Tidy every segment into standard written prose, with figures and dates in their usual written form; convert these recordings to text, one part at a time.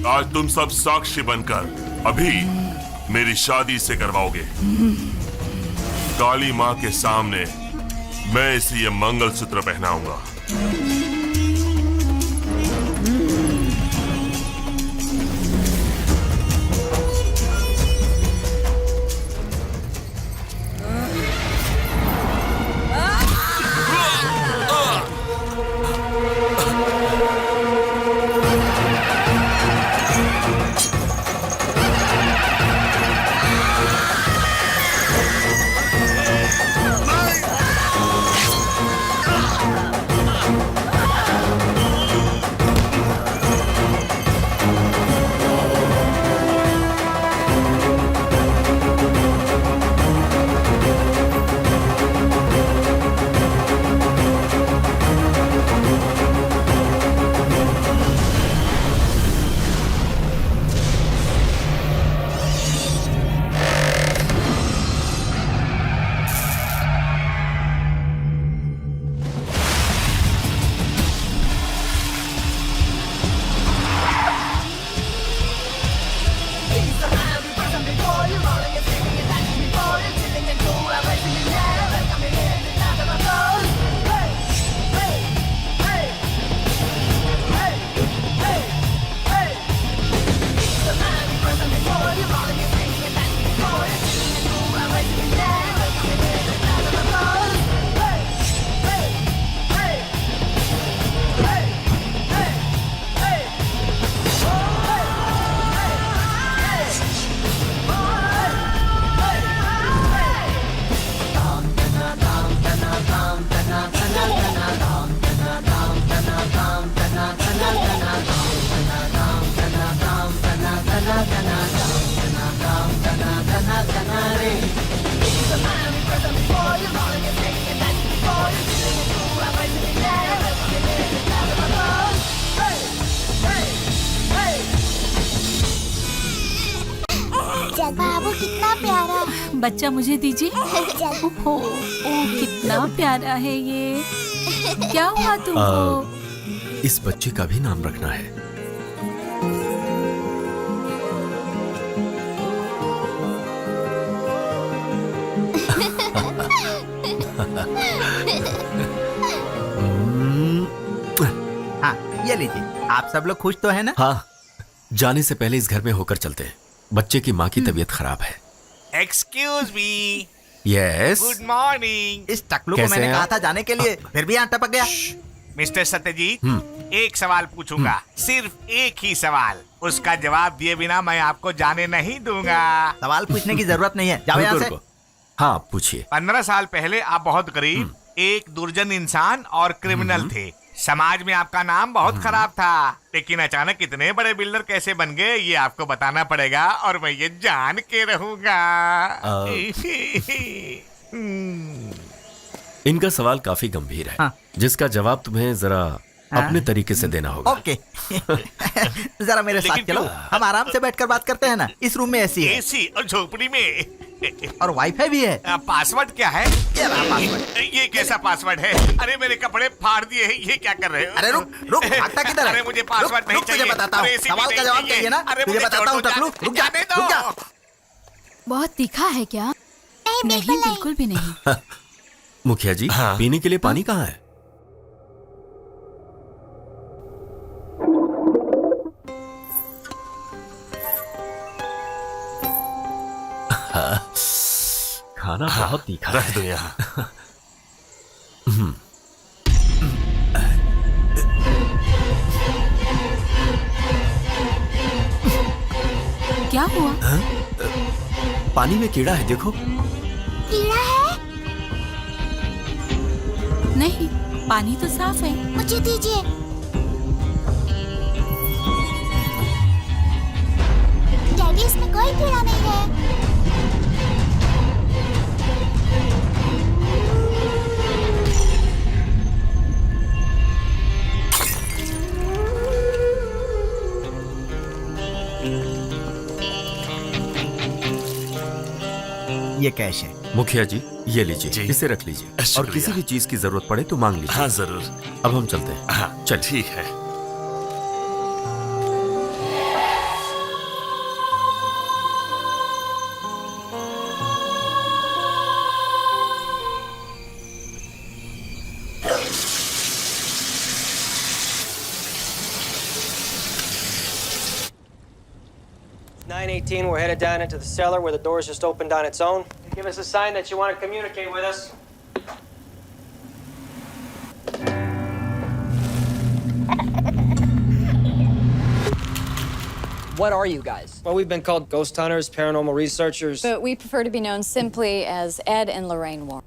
आज तुम सब साक्षी बनकर अभी मेरी शादी से करवाओगे। काली माँ के सामने मैं इसे ये मंगलसूत्र पहनाऊंगा। बाबू कितना प्यारा। बच्चा मुझे दीजिए। ओह कितना प्यारा है ये। क्या हुआ तुमको? इस बच्चे का भी नाम रखना है। हाँ ये लीजिए। आप सब लोग खुश तो है ना? हाँ, जाने से पहले इस घर में होकर चलते हैं। बच्चे की माँ की तबीयत खराब है। Excuse me. Yes. Good morning. इस टकलू को कैसे मैंने हैं कहा आप? था जाने के लिए, फिर भी यहाँ टपक गया। मिस्टर सत्यजीत, एक सवाल पूछूंगा, सिर्फ एक ही सवाल। उसका जवाब दिए बिना मैं आपको जाने नहीं दूंगा। सवाल पूछने की जरूरत नहीं है, जाओ यहाँ से। हाँ पूछिए। 15 साल पहले आप बहुत गरीब, एक दुर्जन इंसान और क्रिमिनल थे। समाज में आपका नाम बहुत खराब था, लेकिन अचानक इतने बड़े बिल्डर कैसे बन गए ये आपको बताना पड़ेगा और मैं ये जान के रहूंगा। इनका सवाल काफी गंभीर है। हाँ। जिसका जवाब तुम्हें जरा अपने तरीके से देना होगा। ओके। जरा मेरे साथ लेकिन चलो, क्यों? हम आराम से बैठकर बात करते हैं ना। इस रूम में एसी है एसी और झोपड़ी में और वाईफाई भी है। पासवर्ड क्या है? ये रहा पासवर्ड। ये कैसा पासवर्ड है? अरे मेरे कपड़े फाड़ दिए हैं, ये क्या कर रहे हो? अरे रुक रुक, भागता किधर है? अरे मुझे पासवर्ड नहीं रुक, तुझे चाहिए। बताता हूँ। अरे एसी भी सवाल का नहीं जवाब चाहिए। चाहिए ना? अरे तुझे मुझे बताता हूँ छोड़ दो, टकलू। रुक जा, जाने दो। रुक जा। बहुत तीखा है क्या? नहीं बिल्कुल भी नहीं। मुखिया जी, हाँ। पीने के लिए पानी कहाँ है? खाना बहुत तीखा है। रख दो यहाँ। क्या हुआ? पानी में कीड़ा है, देखो। कीड़ा है? नहीं, पानी तो साफ है। मुझे दीजिए। डैडी इसमें कोई कीड़ा नहीं है। ये कैश है। मुखिया जी, ये लीजिए, जी। इसे रख लीजिए। और शुक्रिया। किसी भी चीज की जरूरत पड़े तो मांग लीजिए। हाँ जरूर। अब हम चलते हैं। हाँ चल। ठीक है। 918, we're headed down into the cellar where the doors just opened on its own. Give us a sign that you want to communicate with us. What are you guys? Well, we've been called ghost hunters, paranormal researchers. But we prefer to be known simply as Ed and Lorraine Warren.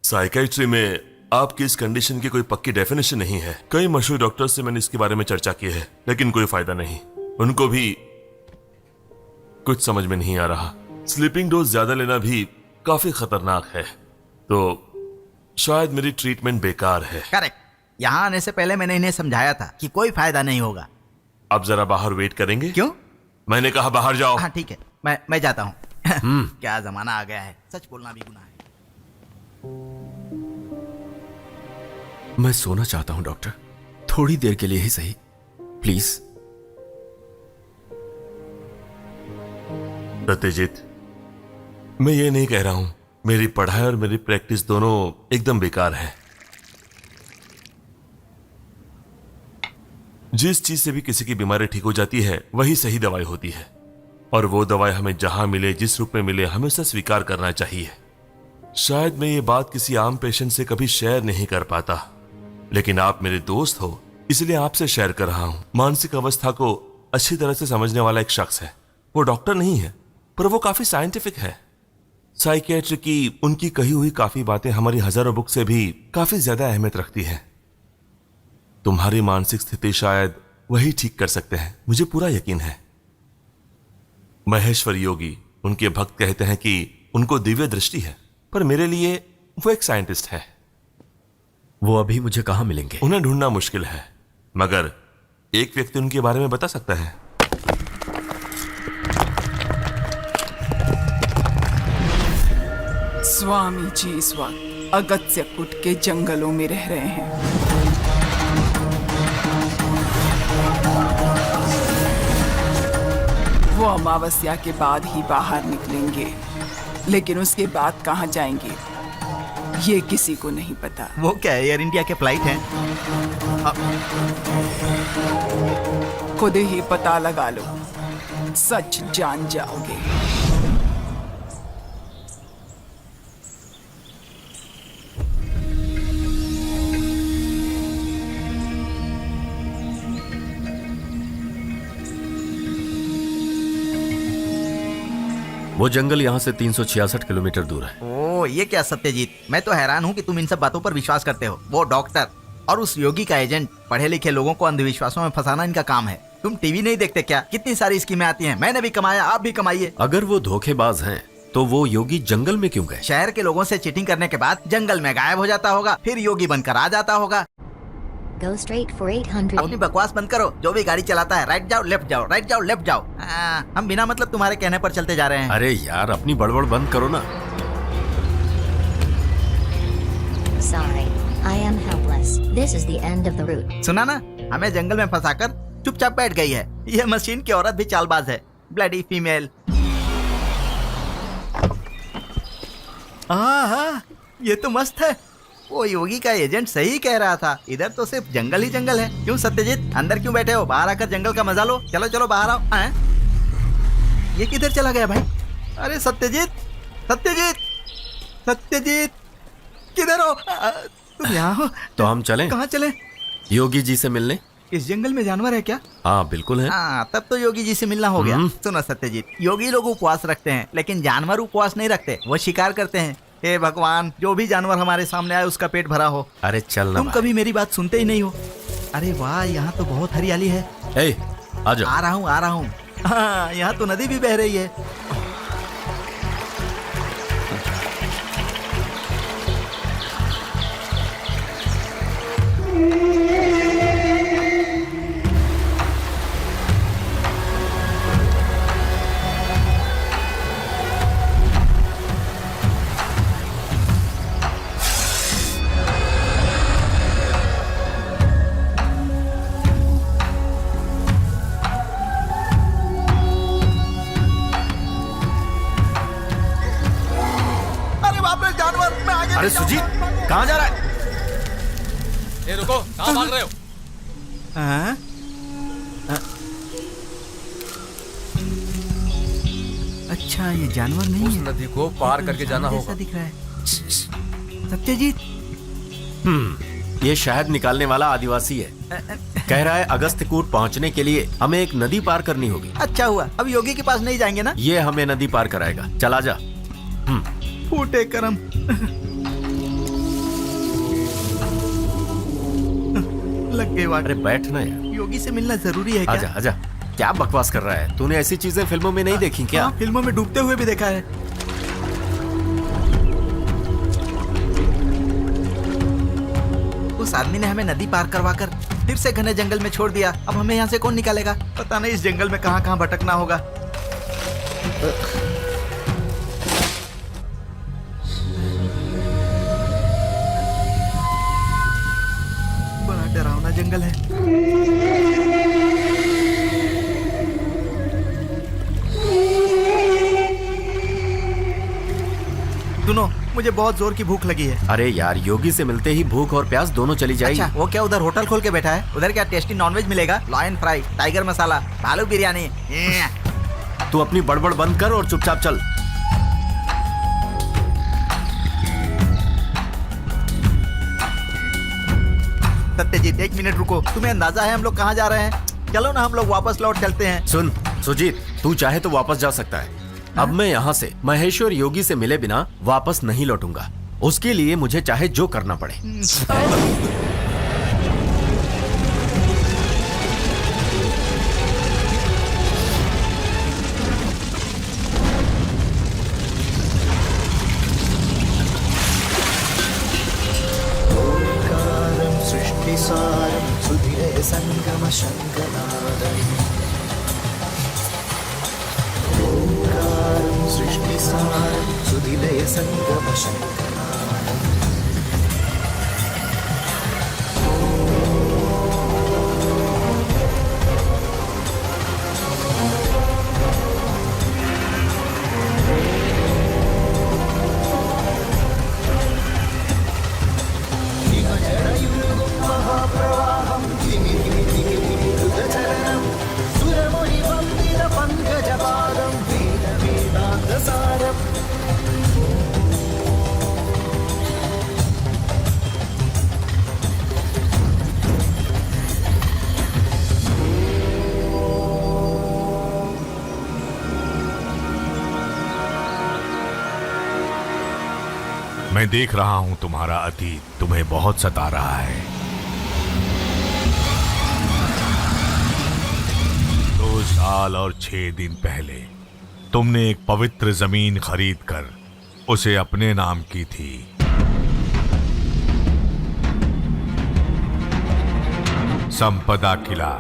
Psychiatry में आपकी इस condition की कोई पक्की definition नहीं है। कई मशहूर डॉक्टर से मैंने इसके बारे में चर्चा की है, लेकिन कोई फायदा नहीं। उनको भी कुछ समझ में नहीं आ रहा। स्लीपिंग डोज ज्यादा लेना भी काफी खतरनाक है, तो शायद मेरी ट्रीटमेंट बेकार है। करेक्ट। यहाँ आने से पहले मैंने इन्हें समझाया था कि कोई फायदा नहीं होगा। अब जरा बाहर वेट करेंगे? क्यों? मैंने कहा बाहर जाओ। हाँ ठीक है, मैं जाता हूँ। क्या जमाना आ गया है, सच बोलना भी गुनाह है। मैं सोना चाहता हूं डॉक्टर, थोड़ी देर के लिए ही सही, प्लीज। सत्यजीत, मैं ये नहीं कह रहा हूं मेरी पढ़ाई और मेरी प्रैक्टिस दोनों एकदम बेकार है। जिस चीज से भी किसी की बीमारी ठीक हो जाती है वही सही दवाई होती है, और वो दवाई हमें जहां मिले, जिस रूप में मिले, हमें उसे स्वीकार करना चाहिए। शायद मैं ये बात किसी आम पेशेंट से कभी शेयर नहीं कर पाता, लेकिन आप मेरे दोस्त हो इसलिए आपसे शेयर कर रहा हूं। मानसिक अवस्था को अच्छी तरह से समझने वाला एक शख्स है। वो डॉक्टर नहीं है, पर वो काफी साइंटिफिक है। साइकियाट्री की उनकी कही हुई काफी बातें हमारी हजारों बुक से भी काफी ज्यादा अहमियत रखती है। तुम्हारी मानसिक स्थिति शायद वही ठीक कर सकते हैं, मुझे पूरा यकीन है। महेश्वर योगी, उनके भक्त कहते हैं कि उनको दिव्य दृष्टि है, पर मेरे लिए वो एक साइंटिस्ट है। वो अभी मुझे कहां मिलेंगे? उन्हें ढूंढना मुश्किल है, मगर एक व्यक्ति उनके बारे में बता सकता है। स्वामी जी इस वक्त अगस्त्यकूट के जंगलों में रह रहे हैं। वो अमावस्या के बाद ही बाहर निकलेंगे, लेकिन उसके बाद कहाँ जाएंगे ये किसी को नहीं पता। वो क्या है, एयर इंडिया के फ्लाइट हैं? खुद ही पता लगा लो, सच जान जाओगे। वो जंगल यहाँ से 366 किलोमीटर दूर है। ओ ये क्या सत्यजीत, मैं तो हैरान हूँ कि तुम इन सब बातों पर विश्वास करते हो। वो डॉक्टर और उस योगी का एजेंट, पढ़े लिखे लोगों को अंधविश्वासों में फंसाना इनका काम है। तुम टीवी नहीं देखते क्या? कितनी सारी स्कीमें आती हैं, मैंने भी कमाया, आप भी कमाइए। अगर वो धोखेबाज हैं तो वो योगी जंगल में क्यों गए? शहर के लोगों से चीटिंग करने के बाद जंगल में गायब हो जाता होगा, फिर योगी बनकर आ जाता होगा। Go straight for 800. अपनी बकवास बंद करो। जो भी गाड़ी चलाता है राइट जाओ लेफ्ट जाओ, राइट जाओ लेफ्ट जाओ। हम बिना मतलब तुम्हारे कहने पर चलते जा रहे हैं। अरे यार अपनी बड़बड़ बंद करो ना। Sorry, I am helpless. This is the end of the route. सुना ना, हमें जंगल में फंसाकर चुपचाप बैठ गई है। ये मशीन की औरत भी चालबाज है, ब्लडी फीमेल। ये तो मस्त है। वो योगी का एजेंट सही कह रहा था, इधर तो सिर्फ जंगल ही जंगल है। क्यों सत्यजीत, अंदर क्यों बैठे हो? बाहर आकर जंगल का मजा लो। चलो चलो बाहर आओ। ये किधर चला गया भाई? अरे सत्यजीत, सत्यजीत, सत्यजीत, किधर हो? तुम यहाँ हो? तो हम चलें? कहाँ चले? योगी जी से मिलने। इस जंगल में जानवर है क्या? हाँ बिल्कुल है। तब तो योगी जी से मिलना हो गया। सुनो सत्यजीत, योगी लोग उपवास रखते हैं, लेकिन जानवर उपवास नहीं रखते, वो शिकार करते हैं। हे भगवान, जो भी जानवर हमारे सामने आए उसका पेट भरा हो। अरे चल ना तुम कभी मेरी बात सुनते ही नहीं हो। अरे वाह, यहाँ तो बहुत हरियाली है। आ जाओ। आ रहा हूँ। हाँ, यहाँ तो नदी भी बह रही है। अरे सुजीत, कहाँ जा रहा है? ए रुको, कहाँ भाग रहे हो? अच्छा, ये जानवर नहीं है। उस नदी को पार करके जाना होगा। दिख रहा है। सत्यजीत, ये शहद निकालने वाला आदिवासी है। कह रहा है अगस्त्यकूट पहुंचने के लिए हमें एक नदी पार करनी होगी। अच्छा हुआ, अब योगी के पास नहीं जाएंगे ना? ये हमें नदी पार कराएगा। चला जा। फूटे करम। लग गए वाट। अरे बैठ ना यार, योगी से मिलना जरूरी है क्या? आजा आजा। क्या बकवास कर रहा है? तूने ऐसी चीजें फिल्मों में नहीं देखी क्या? फिल्मों में डूबते हुए भी देखा है। उस आदमी ने हमें नदी पार करवाकर फिर से घने जंगल में छोड़ दिया। अब हमें यहाँ से कौन निकालेगा? पता नहीं इस जंगल में कहाँ कहाँ भटकना होगा। बड़ा डरावना जंगल है। सुनो, मुझे बहुत जोर की भूख लगी है। अरे यार, योगी से मिलते ही भूख और प्यास दोनों चली जाएगी। अच्छा, वो क्या उधर होटल खोल के बैठा है? उधर क्या टेस्टी नॉनवेज मिलेगा? लॉयन फ्राई, टाइगर मसाला, भालू बिरयानी। तू अपनी बड़बड़ बंद कर और चुपचाप चल। सत्यजीत, 1 मिनट रुको। तुम्हें अंदाजा है हम लोग कहाँ जा रहे हैं? चलो ना, हम लोग वापस लौट चलते हैं। सुन सुजीत, तू चाहे तो वापस जा सकता है। अब मैं यहाँ से महेश्वर योगी से मिले बिना वापस नहीं लौटूंगा। उसके लिए मुझे चाहे जो करना पड़े। सृष्टिसारं सुधिरे संगम शंकनादम् ओंकारं सृष्टिसारं सुधिरे संगम शंकनादम् मैं देख रहा हूं तुम्हारा अतीत तुम्हें बहुत सता रहा है। 2 साल और 6 दिन पहले तुमने एक पवित्र जमीन खरीदकर उसे अपने नाम की थी। संपदा किला।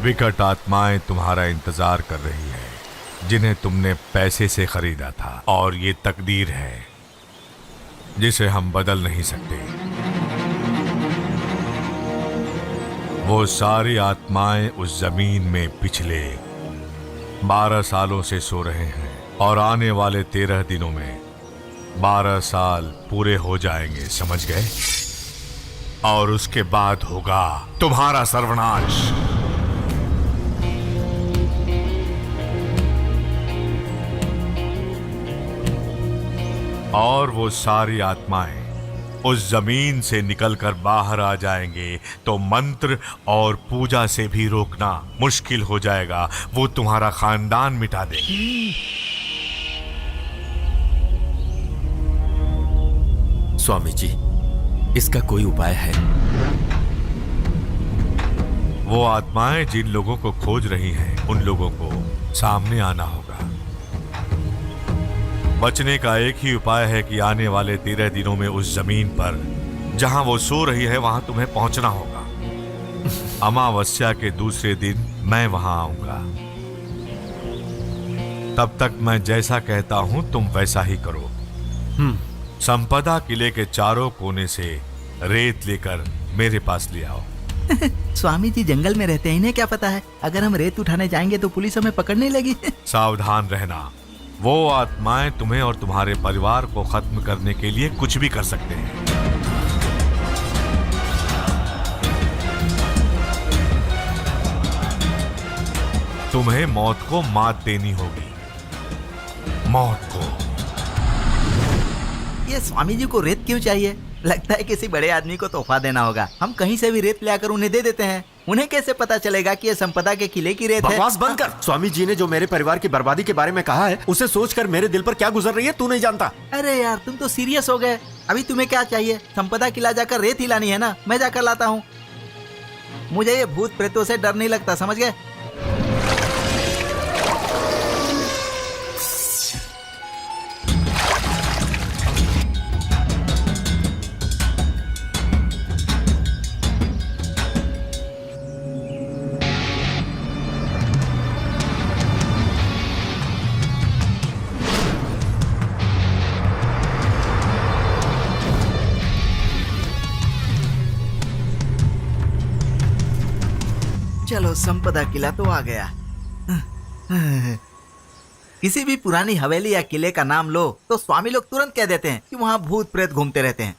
विकट आत्माएं तुम्हारा इंतजार कर रही है, जिन्हें तुमने पैसे से खरीदा था, और ये तकदीर है जिसे हम बदल नहीं सकते। वो सारी आत्माएं उस जमीन में पिछले 12 सालों से सो रहे हैं, और आने वाले 13 दिनों में 12 साल पूरे हो जाएंगे, समझ गए? और उसके बाद होगा तुम्हारा सर्वनाश। और वो सारी आत्माएं उस जमीन से निकलकर बाहर आ जाएंगे तो मंत्र और पूजा से भी रोकना मुश्किल हो जाएगा। वो तुम्हारा खानदान मिटा देंगे। स्वामी जी, इसका कोई उपाय है? वो आत्माएं जिन लोगों को खोज रही हैं, उन लोगों को सामने आना होगा। बचने का एक ही उपाय है कि आने वाले 13 दिनों में उस जमीन पर जहां वो सो रही है वहां तुम्हें पहुंचना होगा। अमावस्या के दूसरे दिन मैं वहां आऊंगा। तब तक मैं जैसा कहता हूं तुम वैसा ही करो। संपदा किले के चारों कोने से रेत लेकर मेरे पास ले आओ। स्वामी जी जंगल में रहते हैं, इन्हें क्या पता है? अगर हम रेत उठाने जाएंगे तो पुलिस हमें पकड़ने लगी। सावधान रहना। वो आत्माएं तुम्हें और तुम्हारे परिवार को खत्म करने के लिए कुछ भी कर सकते हैं। तुम्हें मौत को मात देनी होगी, मौत को। ये स्वामी जी को रेत क्यों चाहिए? लगता है किसी बड़े आदमी को तोहफा देना होगा। हम कहीं से भी रेत लाकर उन्हें दे देते हैं। उन्हें कैसे पता चलेगा कि ये संपदा के किले की रेत है? बकवास बंद कर। स्वामी जी ने जो मेरे परिवार की बर्बादी के बारे में कहा है, उसे सोचकर मेरे दिल पर क्या गुजर रही है तू नहीं जानता। अरे यार, तुम तो सीरियस हो गए। अभी तुम्हें क्या चाहिए? संपदा किला जाकर रेत ही लानी है ना? मैं जाकर लाता हूँ। मुझे ये भूत प्रेतों से डर नहीं लगता, समझ गए? चलो संपदा किला तो आ गया। किसी भी पुरानी हवेली या किले का नाम लो तो स्वामी लोग तुरंत कह देते हैं कि वहाँ भूत प्रेत घूमते रहते हैं।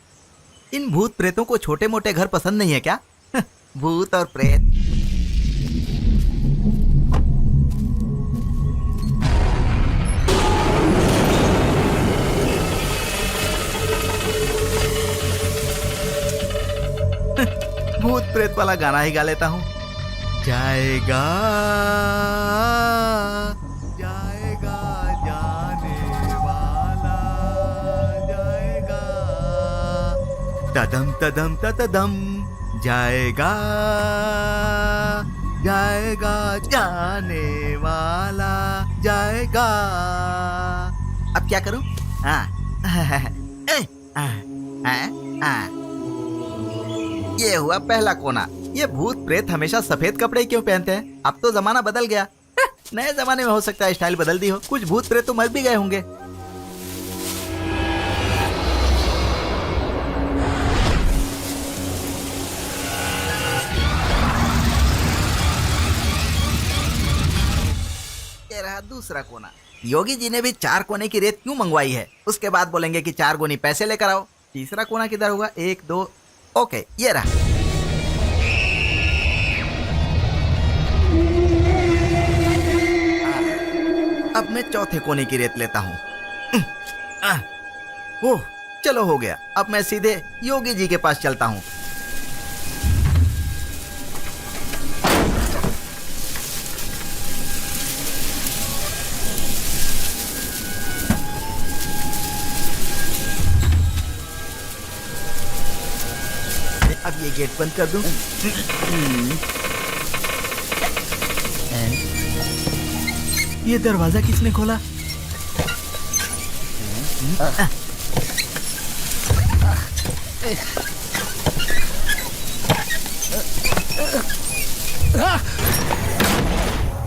इन भूत प्रेतों को छोटे मोटे घर पसंद नहीं है क्या? भूत और प्रेत। भूत प्रेत वाला गाना ही गा लेता हूँ। जाएगा जाएगा जाने वाला जाएगा, तदम तदम तदम जाएगा जाएगा जाने वाला जाएगा। अब क्या करूं? ये हुआ पहला कोना। ये भूत प्रेत हमेशा सफेद कपड़े क्यों पहनते हैं? अब तो जमाना बदल गया। नए जमाने में हो सकता है स्टाइल बदल दी हो। कुछ भूत प्रेत तो मर भी गए होंगे। ये रहा दूसरा कोना। योगी जी ने भी 4 कोने की रेत क्यों मंगवाई है? उसके बाद बोलेंगे कि 4 गुनी पैसे लेकर आओ। तीसरा कोना किधर होगा? 1 2 ओके, ये रहा। अब मैं चौथे कोने की रेत लेता हूँ। ओह, चलो हो गया। अब मैं सीधे योगी जी के पास चलता हूँ। अब ये गेट बंद कर दूं। ये दरवाजा किसने खोला?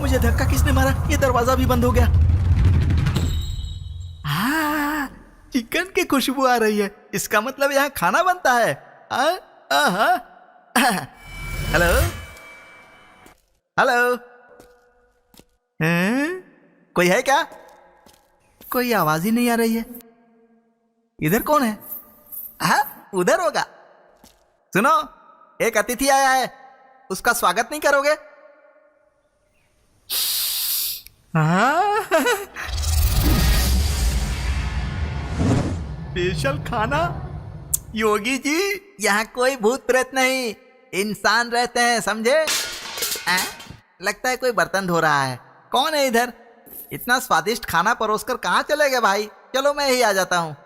मुझे धक्का किसने मारा? ये दरवाजा भी बंद हो गया। चिकन की खुशबू आ रही है। इसका मतलब यहाँ खाना बनता है। हेलो हेलो, कोई है क्या? कोई आवाज ही नहीं आ रही है। इधर कौन है? उधर होगा। सुनो, एक अतिथि आया है, उसका स्वागत नहीं करोगे? स्पेशल खाना। योगी जी, यहाँ कोई भूत प्रेत नहीं, इंसान रहते हैं, समझे? लगता है कोई बर्तन धो रहा है। कौन है इधर? इतना स्वादिष्ट खाना परोसकर कहाँ चले गए भाई? चलो मैं ही आ जाता हूँ।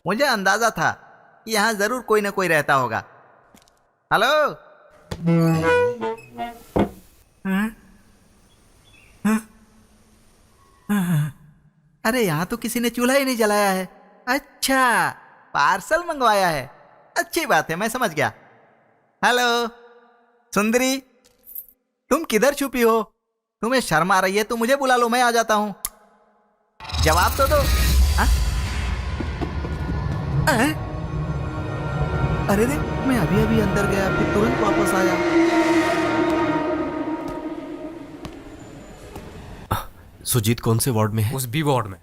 मुझे अंदाजा था कि यहाँ जरूर कोई ना कोई रहता होगा। हेलो? अरे यहाँ तो किसी ने चूल्हा ही नहीं जलाया है। अच्छा, पार्सल मंगवाया है। अच्छी बात है, मैं समझ गया। हेलो सुंदरी, तुम किधर छुपी हो? तुम्हें शर्म आ रही है तो मुझे बुला लो, मैं आ जाता हूं। जवाब तो दो। अरे रे, मैं अभी अभी अंदर गया, फिर तुरंत वापस आया। सुजीत कौन से वार्ड में है? उस बी वार्ड में।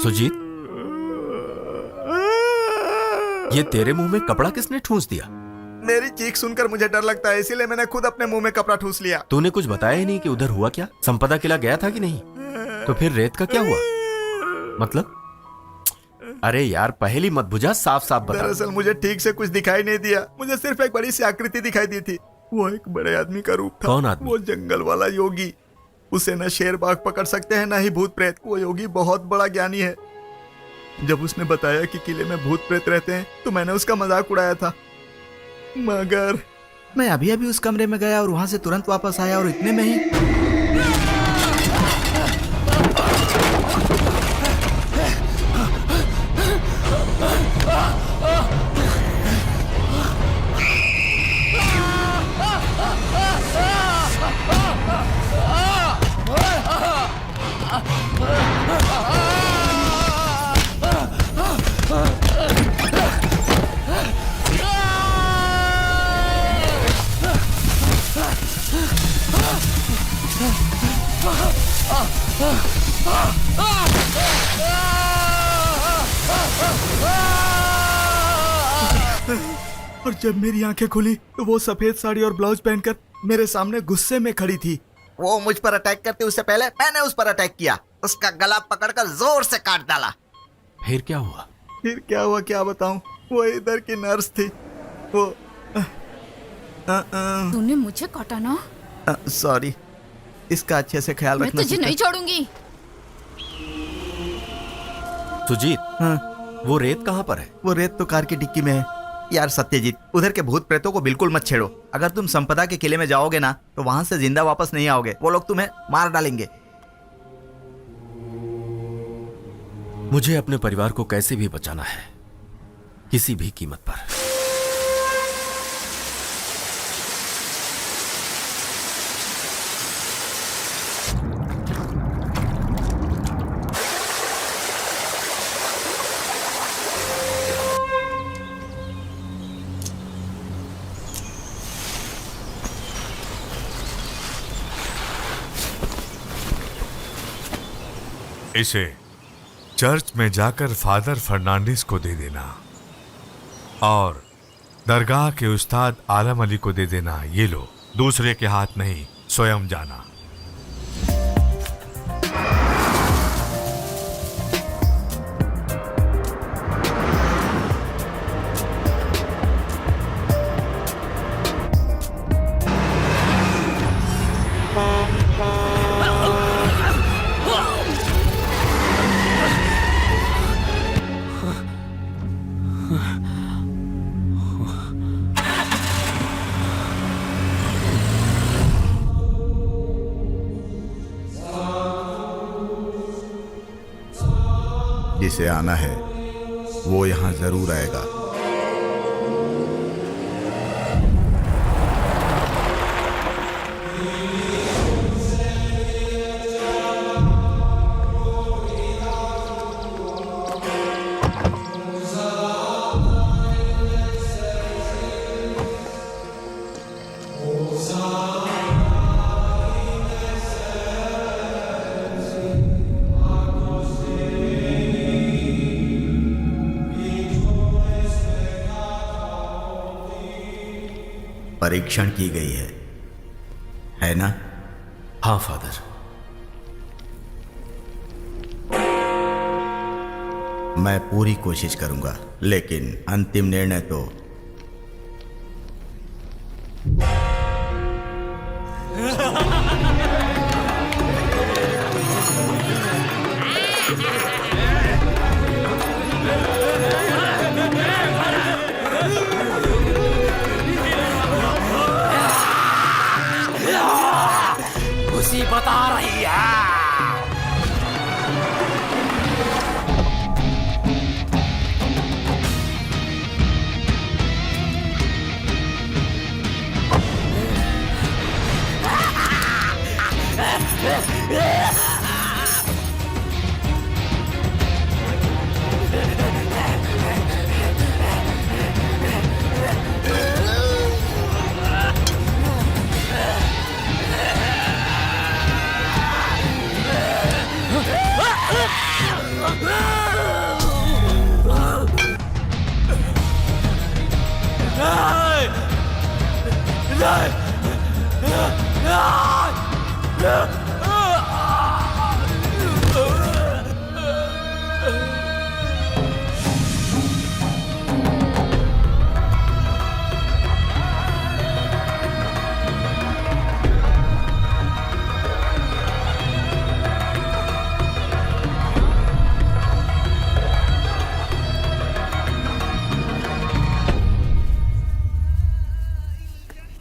सुजीत, ये तेरे मुंह में कपड़ा किसने ठूंस दिया? मेरी चीख सुनकर मुझे डर लगता है, इसीलिए मैंने खुद अपने मुंह में कपड़ा ठूंस लिया। तूने कुछ बताया ही नहीं कि उधर हुआ क्या? संपदा किला गया था कि नहीं? तो फिर रेत का क्या हुआ? मतलब? अरे यार, पहली मत बुझा, साफ साफ बता। दरअसल मुझे ठीक से कुछ दिखाई नहीं दिया। मुझे सिर्फ एक बड़ी सी आकृति दिखाई दी थी। वो एक बड़े आदमी का रूप था। कौन आदमी? वो जंगल वाला योगी। उसे न शेर बाघ पकड़ सकते हैं, न ही भूत प्रेत। वो योगी बहुत बड़ा ज्ञानी है। जब उसने बताया कि किले में भूत प्रेत रहते हैं तो मैंने उसका मजाक उड़ाया था, मगर मैं अभी अभी उस कमरे में गया और वहां से तुरंत वापस आया और इतने में ही और जब मेरी आंखें खुली तो वो सफेद साड़ी और ब्लाउज पहनकर मेरे सामने गुस्से में खड़ी थी। वो मुझ पर अटैक करते उससे पहले मैंने उस पर अटैक किया, उसका गला पकड़कर जोर से काट डाला। फिर क्या हुआ? फिर क्या हुआ क्या बताऊं? वो इधर की नर्स थी। वो तूने मुझे काटा ना? सॉरी, इसका अच्छे से ख्याल मैं रखना। तुझे नहीं छोड़ूंगी। सुजीत, हाँ, वो रेत कहाँ पर है? वो रेत तो कार की डिक्की में है। यार सत्यजीत, उधर के भूत प्रेतों को बिल्कुल मत छेड़ो। अगर तुम संपदा के किले में जाओगे ना तो वहां से जिंदा वापस नहीं आओगे। वो लोग तुम्हें मार डालेंगे। मुझे अपने परिवार को कैसे भी बचाना है, किसी भी कीमत पर। इसे चर्च में जाकर फादर फर्नांडिस को दे देना और दरगाह के उस्ताद आलम अली को दे देना। ये लो, दूसरे के हाथ नहीं, स्वयं जाना। जिसे आना है वो यहाँ जरूर आएगा। परीक्षण की गई है ना? हाँ फादर। मैं पूरी कोशिश करूंगा, लेकिन अंतिम निर्णय तो मुसीबत आ रही है।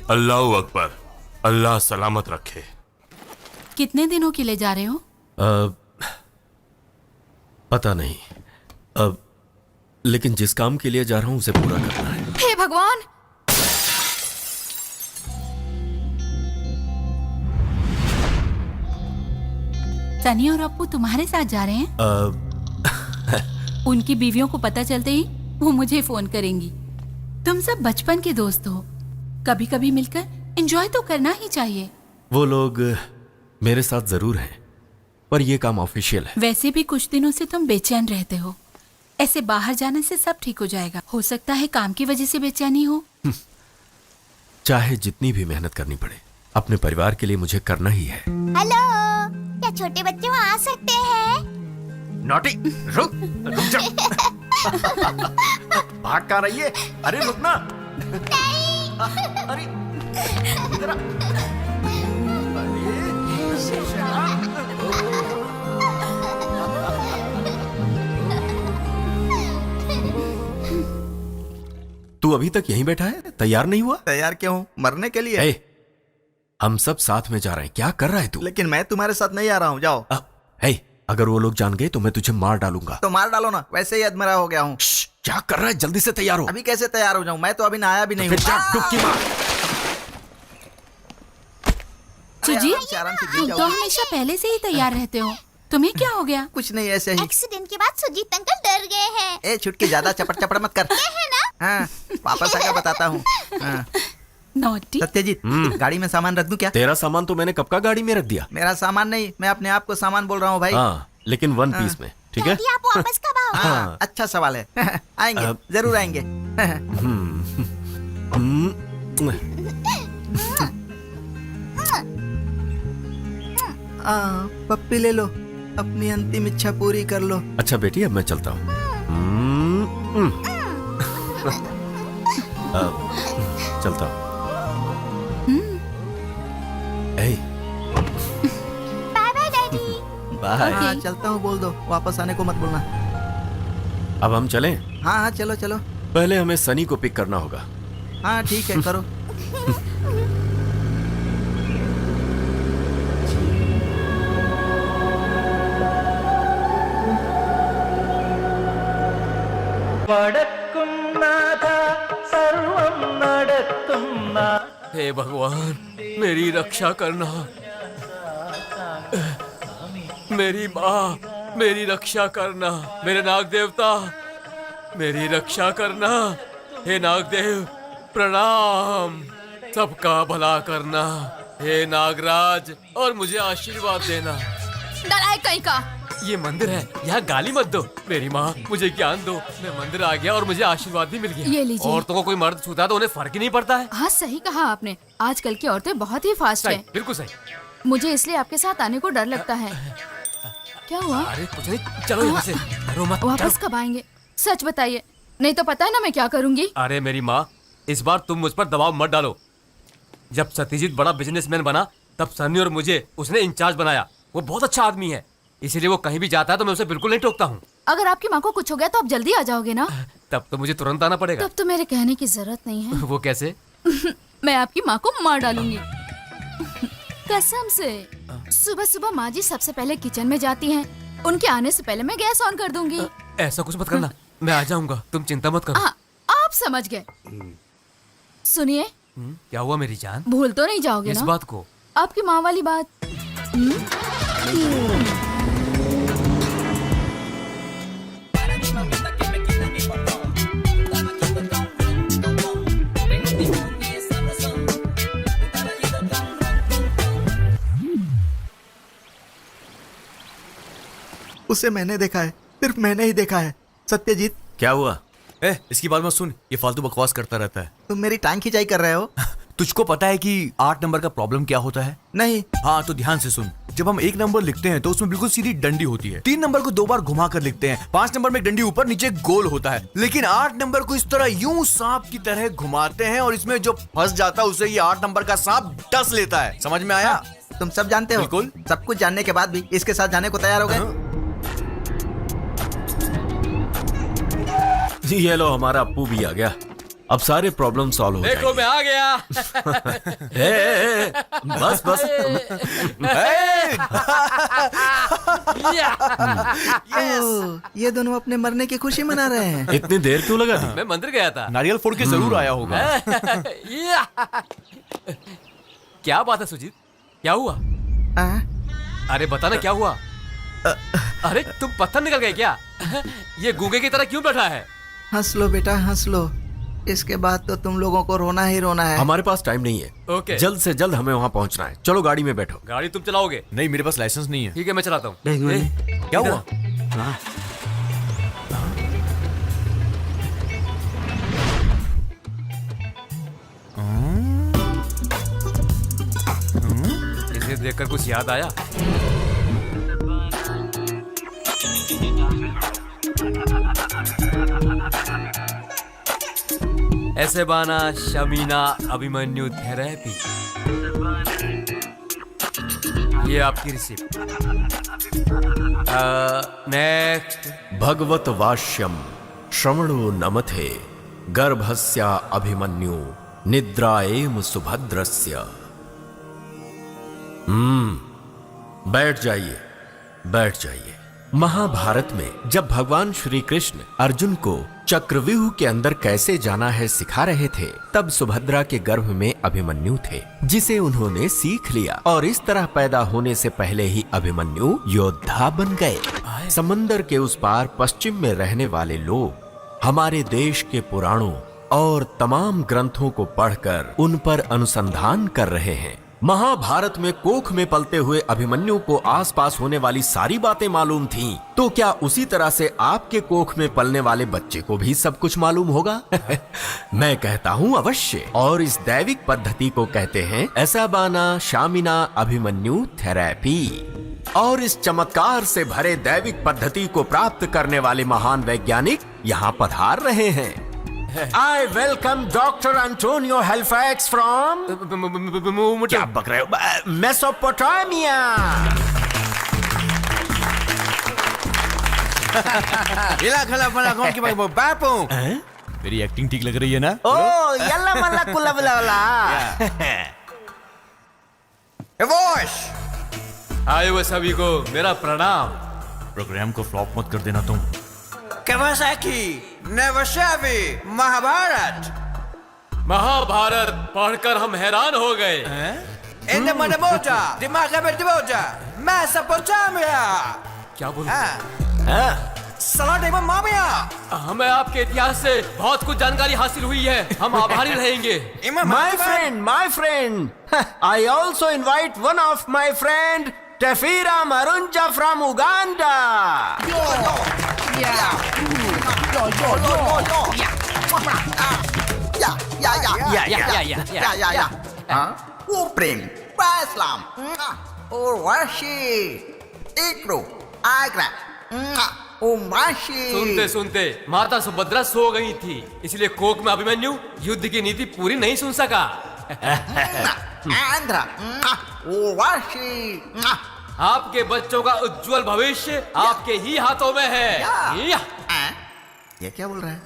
अल्लाह अकबर, अल्लाह सलामत रखे। कितने दिनों के लिए जा रहे हो? पता नहीं, लेकिन जिस काम के लिए जा रहा हूं उसे पूरा करना है। हे भगवान! सनी और अप्पू तुम्हारे साथ जा रहे हैं? उनकी बीवियों को पता चलते ही वो मुझे फोन करेंगी। तुम सब बचपन के दोस्त हो, कभी कभी मिलकर एंजॉय तो करना ही चाहिए। वो लोग मेरे साथ जरूर हैं, पर यह काम ऑफिशियल है। वैसे भी कुछ दिनों से तुम बेचैन रहते हो, ऐसे बाहर जाने से सब ठीक हो जाएगा। हो सकता है काम की वजह से बेचैनी हो। चाहे जितनी भी मेहनत करनी पड़े, अपने परिवार के लिए मुझे करना ही है। हेलो, क्या छोटे बच्चे वहाँ आ सकते हैं? नॉटी, रुक जा। भाग कहाँ रही है? अरे रुक ना। अरे इधर आ। तू अभी तक यहीं बैठा है, तैयार नहीं हुआ? तैयार क्यों हूँ? मरने के लिए। ए, हम सब साथ में जा रहे हैं, क्या कर रहा है तू? लेकिन मैं तुम्हारे साथ नहीं आ रहा हूँ, जाओ। अगर वो लोग जान गए तो मैं तुझे मार डालूंगा। तो मार डालो ना, वैसे ही अधमरा हो गया हूँ। क्या कर रहा है? जल्दी से तैयार हो। अभी कैसे तैयार हो जाऊँ? मैं तो अभी नहाया भी नहीं हूँ। डुबकी मार। सुजीत, तुम तो हमेशा पहले से ही तैयार रहते हो, तुम्हें क्या हो गया? कुछ नहीं, ऐसे ही। एक्सीडेंट के बाद सुजीत अंकल डर गए हैं। ए छुटकी, ज्यादा चपट चपट मत कर। है ना? हाँ, वापस आकर बताता हूँ। हाँ। नॉटी। सत्यजीत, गाड़ी में सामान रख दूं क्या? तेरा सामान तो मैंने कब का गाड़ी में रख दिया। मेरा सामान नहीं, मैं अपने आप को सामान बोल रहा हूँ भाई। हाँ, लेकिन 1 पीस में, ठीक है? डैडी, आप वापस कब आओगे? हाँ, अच्छा सवाल है। आएंगे, जरूर आएंगे। पप्पी ले लो, अपनी अंतिम इच्छा पूरी कर लो। अच्छा बेटी, अब मैं चलता हूँ। चलता हूँ। Bye bye daddy. बाय। हाँ, चलता हूँ बोल दो, वापस आने को मत बोलना। अब हम चलें? हाँ हाँ, चलो चलो। पहले हमें सनी को पिक करना होगा। हाँ ठीक है, करो। हे भगवान, मेरी रक्षा करना। मेरी माँ, मेरी रक्षा करना। मेरे नाग देवता, मेरी रक्षा करना। हे नागदेव, प्रणाम। सबका भला करना। हे नागराज, और मुझे आशीर्वाद देना। डराए कहीं का। ये मंदिर है, यहाँ गाली मत दो। मेरी माँ, मुझे ज्ञान दो। मैं मंदिर आ गया और मुझे आशीर्वाद भी मिल गया। ये लीजिए। औरतों को कोई मर्द छूता है तो उन्हें फर्क ही नहीं पड़ता है। हाँ, सही कहा आपने। आजकल की औरतें बहुत ही फास्ट सही, हैं। बिल्कुल सही। मुझे इसलिए आपके साथ आने को डर लगता है। क्या हुआ? अरे कुछ नहीं, चलो यहाँ से। डरो मत। वापस कब आएंगे? सच बताइए, नहीं तो पता है ना मैं क्या करूँगी। अरे मेरी माँ, इस बार तुम मुझ पर दबाव मत डालो। जब सत्यजीत बड़ा बिजनेसमैन बना, तब सनी और मुझे उसने इंचार्ज बनाया। वो बहुत अच्छा आदमी है, इसीलिए वो कहीं भी जाता है तो मैं उसे बिल्कुल नहीं टोकता हूँ। अगर आपकी माँ को कुछ हो गया तो आप जल्दी आ जाओगे ना? तब तो मुझे तुरंत आना पड़ेगा। तब तो मेरे कहने की जरूरत नहीं है। वो कैसे? मैं आपकी माँ को मार डालूंगी, कसम से। सुबह सुबह माँ जी सबसे पहले किचन में जाती हैं। उनके आने से पहले मैं गैस ऑन कर दूंगी। ऐसा कुछ मत करना, मैं आ जाऊंगा, तुम चिंता मत करो। आप समझ गए। सुनिए, क्या हुआ मेरी जान? भूल तो नहीं जाओगे इस ना बात को? आपकी माँ वाली बात। उसे मैंने देखा है, सिर्फ मैंने ही देखा है। सत्यजीत, क्या हुआ? इसकी बात मत सुन, ये फालतू बकवास करता रहता है। तुम मेरी टांग खिंचाई कर रहे हो। तुझको पता है कि 8 नंबर का प्रॉब्लम क्या होता है? नहीं। हाँ तो ध्यान से सुन। जब हम 1 नंबर लिखते हैं तो उसमें बिल्कुल सीधी डंडी होती है। 3 नंबर को 2 बार घुमा कर लिखते हैं। 5 नंबर में एक डंडी ऊपर नीचे गोल होता है। लेकिन 8 नंबर को इस तरह यूं सांप की तरह घुमाते हैं और इसमें जो फंस जाता है उसे ये 8 नंबर का सांप डस लेता है। समझ में आया? तुम सब जानते हो। बिल्कुल। सब कुछ जानने के बाद भी इसके साथ जाने को तैयार हो गए। ये लो, हमारा अप्पू भी आ गया। अब सारे प्रॉब्लम सॉल्व हो देखो मैं आ गया। बस बस। ये दोनों अपने मरने की खुशी मना रहे हैं। इतनी देर क्यों लगा दी? मैं मंदिर गया था। नारियल फोड़ के जरूर आया होगा। क्या बात है सुजीत, क्या हुआ? अरे बता ना क्या हुआ? अरे तुम पत्थर निकल गए क्या? ये गूंगे की तरह क्यों बैठा है? हंस लो बेटा, हंस लो। इसके बाद तो तुम लोगों को रोना ही रोना है। हमारे पास टाइम नहीं है। ओके। जल्द से जल्द हमें वहाँ पहुँचना है। चलो गाड़ी में बैठो। गाड़ी तुम चलाओगे? नहीं, मेरे पास लाइसेंस नहीं है। ठीक है, मैं चलाता हूँ। क्या हुआ? इसे देखकर कुछ याद आया? ऐसे बाना शमीना अभिमन्यु थेरेपी। ये आपकी रिसिप्ट। नेक्स्ट। भगवत वाष्यम श्रवणो नमथे गर्भस्या अभिमन्यु निद्राएम सुभद्रस्य। बैठ जाइए, बैठ जाइए। महाभारत में जब भगवान श्री कृष्ण अर्जुन को चक्रव्यूह के अंदर कैसे जाना है सिखा रहे थे, तब सुभद्रा के गर्भ में अभिमन्यु थे, जिसे उन्होंने सीख लिया और इस तरह पैदा होने से पहले ही अभिमन्यु योद्धा बन गए। समंदर के उस पार पश्चिम में रहने वाले लोग हमारे देश के पुराणों और तमाम ग्रंथों को पढ़कर उन पर अनुसंधान कर रहे हैं। महाभारत में कोख में पलते हुए अभिमन्यु को आसपास होने वाली सारी बातें मालूम थीं, तो क्या उसी तरह से आपके कोख में पलने वाले बच्चे को भी सब कुछ मालूम होगा? मैं कहता हूँ अवश्य। और इस दैविक पद्धति को कहते हैं ऐसाबाना शामिना अभिमन्यु थेरेपी। और इस चमत्कार से भरे दैविक पद्धति को प्राप्त करने वाले महान वैज्ञानिक यहाँ पधार रहे हैं। I welcome Dr. Antonio Halifax from क्या बक रहे हो? मेसोपोटामिया। बापू, मेरी एक्टिंग ठीक लग रही है ना? ओ यल्ला मल्ला कुल्ला बुला। आए वो सभी को मेरा प्रणाम। प्रोग्राम को फ्लॉप मत कर देना तुम। कावासाकी, नवशावी, महाभारत। महाभारत पढ़कर हम हैरान हो गए। इन मनमोटा, दिमाग में दिमागा, मेसोपोटामिया। क्या बोला? सलादेवा मामिया। हमें आपके इतिहास से बहुत कुछ जानकारी हासिल हुई है। हम आभारी रहेंगे। My friend, I also invite one of my friend, Tefira Marunja from Uganda. वो प्रेम, इस्लाम, और वाशी, इक्रो, आगरा, ओ माशी। सुनते सुनते माता सुभद्रा सो गई थी, इसलिए कोक में अभिमन्यु युद्ध की नीति पूरी नहीं सुन सका। आंध्रा, ओ वाशी। आपके बच्चों का उज्जवल भविष्य आपके ही हाथों में है। ये क्या बोल रहा है?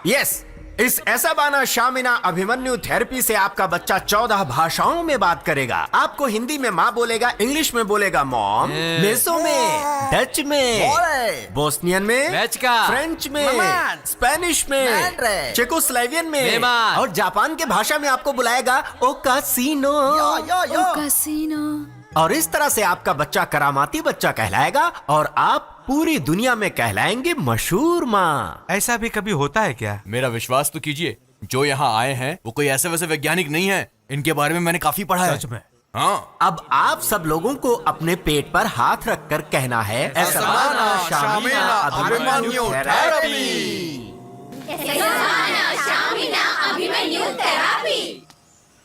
यस, इस ऐसाबाना शामिना अभिमन्यु थेरेपी से आपका बच्चा 14 भाषाओं में बात करेगा। आपको हिंदी में माँ बोलेगा, इंग्लिश में बोलेगा मॉम, मेसो में, डच में, बोस्नियन में, फ्रेंच में, स्पेनिश में, चेकोस्लोवेकियन में और जापान के भाषा में आपको बुलाएगा ओ कासिनो। और इस तरह से आपका बच्चा करामाती बच्चा कहलाएगा और आप पूरी दुनिया में कहलाएंगे मशहूर माँ। ऐसा भी कभी होता है क्या? मेरा विश्वास तो कीजिए, जो यहाँ आए हैं वो कोई ऐसे वैसे वैज्ञानिक नहीं है। इनके बारे में मैंने काफी पढ़ा है। सच में? हाँ। अब आप सब लोगों को अपने पेट पर हाथ रखकर कहना है ऐसाबाना शामिना अभिमन्यु थेरेपी।